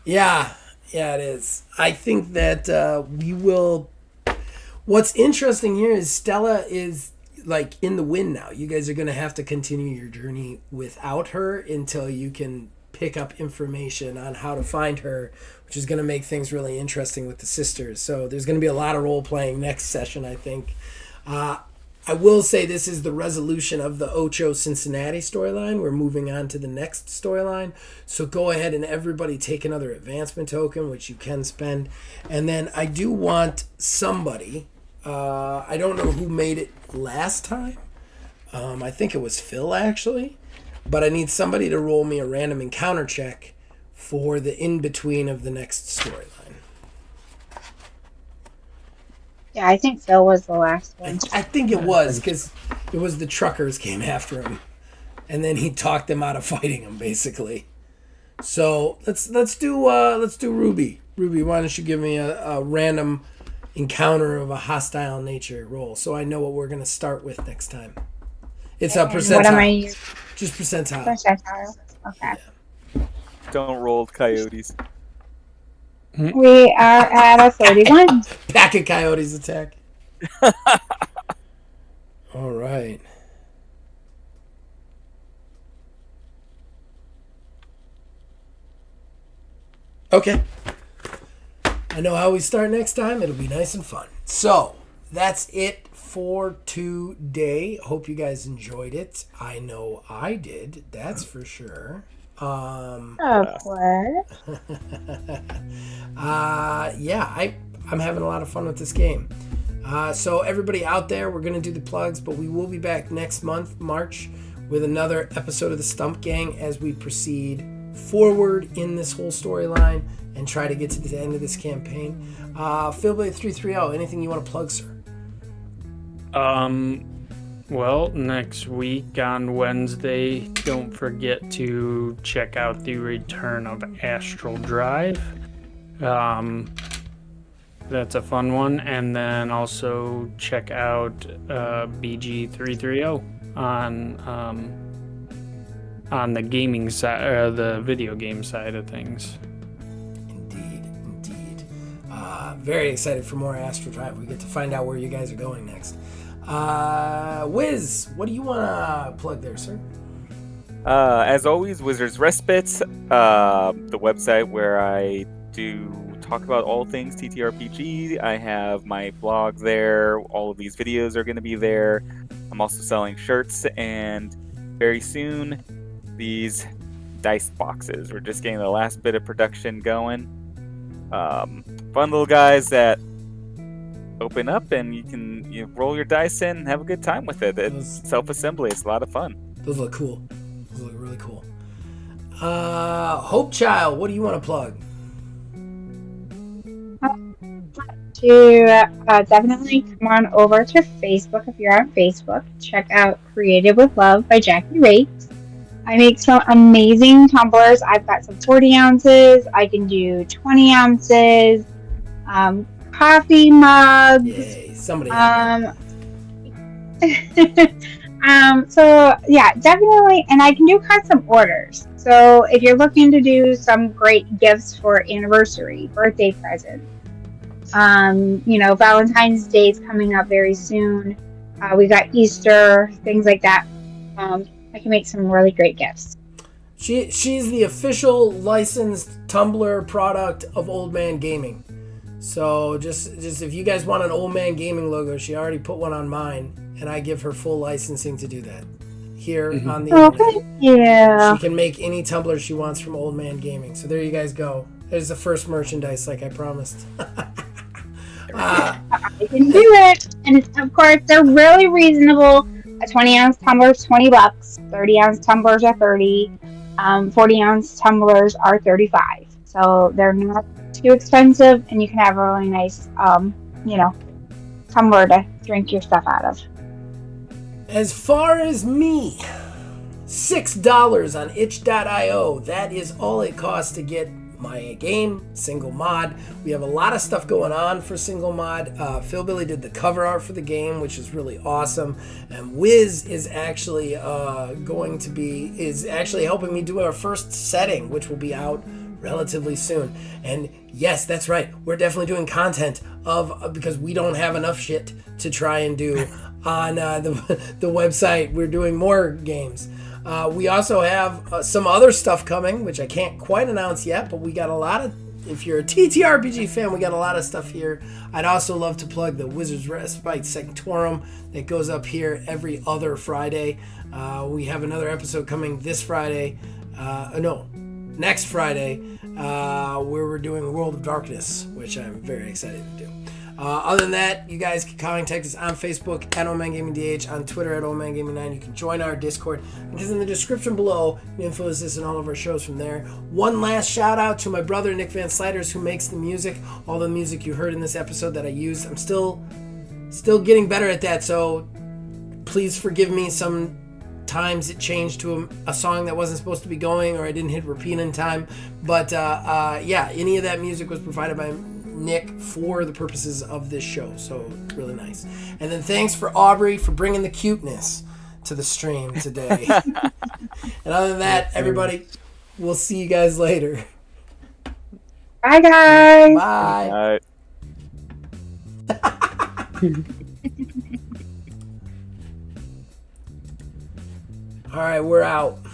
Yeah, it is. I think that we will. What's interesting here is Stella is like in the wind now. You guys are going to have to continue your journey without her until you can pick up information on how to find her, which is going to make things really interesting with the sisters. So there's going to be a lot of role playing next session, I think. I will say this is the resolution of the Ocho Cincinnati storyline. We're moving on to the next storyline. So go ahead and everybody take another advancement token, which you can spend. And then I do want somebody, I don't know who made it last time. I think it was Phil, actually. But I need somebody to roll me a random encounter check for the in-between of the next storyline. Yeah, I think Phil was the last one. I think it was, because it was the truckers came after him. And then he talked them out of fighting him, basically. So let's do Ruby. Ruby, why don't you give me a random encounter of a hostile nature roll, so I know what we're going to start with next time. It's a percentile. What am I using? Just percentile. Percentile. Okay. Yeah. Don't roll coyotes. We are at a 31. Pack of coyotes attack. All right. Okay. I know how we start next time. It'll be nice and fun. So, that's it for today. Hope you guys enjoyed it. I know I did. That's for sure. Of course. Yeah, I'm having a lot of fun with this game. So everybody out there, we're going to do the plugs, but we will be back next month, March, with another episode of the Stump Gang as we proceed forward in this whole storyline and try to get to the end of this campaign. Philblade 330, anything you want to plug, sir? Well, next week on Wednesday, don't forget to check out the return of Astral Drive. That's a fun one. And then also check out BG 330 on the gaming side, the video game side of things. Indeed. Very excited for more Astral Drive. We get to find out where you guys are going next. Wiz, what do you want to plug there, sir? As always, Wizard's Respite, the website where I do talk about all things TTRPG. I have my blog there. All of these videos are going to be there. I'm also selling shirts, and very soon, these dice boxes. We're just getting the last bit of production going. Fun little guys that open up and you can roll your dice in and have a good time with it. It's self-assembly. It's a lot of fun. Those look cool. Those look really cool. Hope Child, what do you want to plug? To definitely come on over to Facebook if you're on Facebook. Check out Creative with Love by Jackie Rakes. I make some amazing tumblers. I've got some 40 ounces. I can do 20 ounces. Coffee mugs. Yay, somebody. So yeah, definitely, and I can do custom orders. So if you're looking to do some great gifts for anniversary, birthday presents, Valentine's Day is coming up very soon. We got Easter, things like that. I can make some really great gifts. She's the official licensed Tumblr product of Old Man Gaming. So just if you guys want an Old Man Gaming logo, she already put one on mine, and I give her full licensing to do that here on the internet. Yeah. She can make any Tumblr she wants from Old Man Gaming. So there you guys go. There's the first merchandise, like I promised. I can do it, and of course they're really reasonable. A 20-ounce tumbler is $20. 30-ounce tumblers are 30. 40-ounce tumblers are 35. So they're not too expensive, and you can have a really nice, tumbler to drink your stuff out of. As far as me, $6 on itch.io. That is all it costs to get my game, Single Mod. We have a lot of stuff going on for Single Mod. Phil Billy did the cover art for the game, which is really awesome. And Wiz is actually helping me do our first setting, which will be out relatively soon. And yes, that's right. We're definitely doing content because we don't have enough shit to try and do on the website. We're doing more games. We also have some other stuff coming, which I can't quite announce yet, but we got a lot of, if you're a TTRPG fan, we got a lot of stuff here. I'd also love to plug the Wizard's Respite Sanctorum that goes up here every other Friday. We have another episode coming this Friday. Next Friday, where we're doing World of Darkness, which I'm very excited to do. Other than that, you guys can contact us on Facebook at OldManGamingDH, on Twitter at OldManGaming9. You can join our Discord, because in the description below, you can info us in all of our shows from there. One last shout out to my brother Nick Van Sliders, who makes the music. All the music you heard in this episode that I used, I'm still getting better at that, so please forgive me. Sometimes it changed to a song that wasn't supposed to be going, or I didn't hit repeat in time. But any of that music was provided by Nick for the purposes of this show, so really nice. And then thanks for Aubrey for bringing the cuteness to the stream today. And other than that, everybody, we'll see you guys later. Bye, guys. Bye. All right, we're out.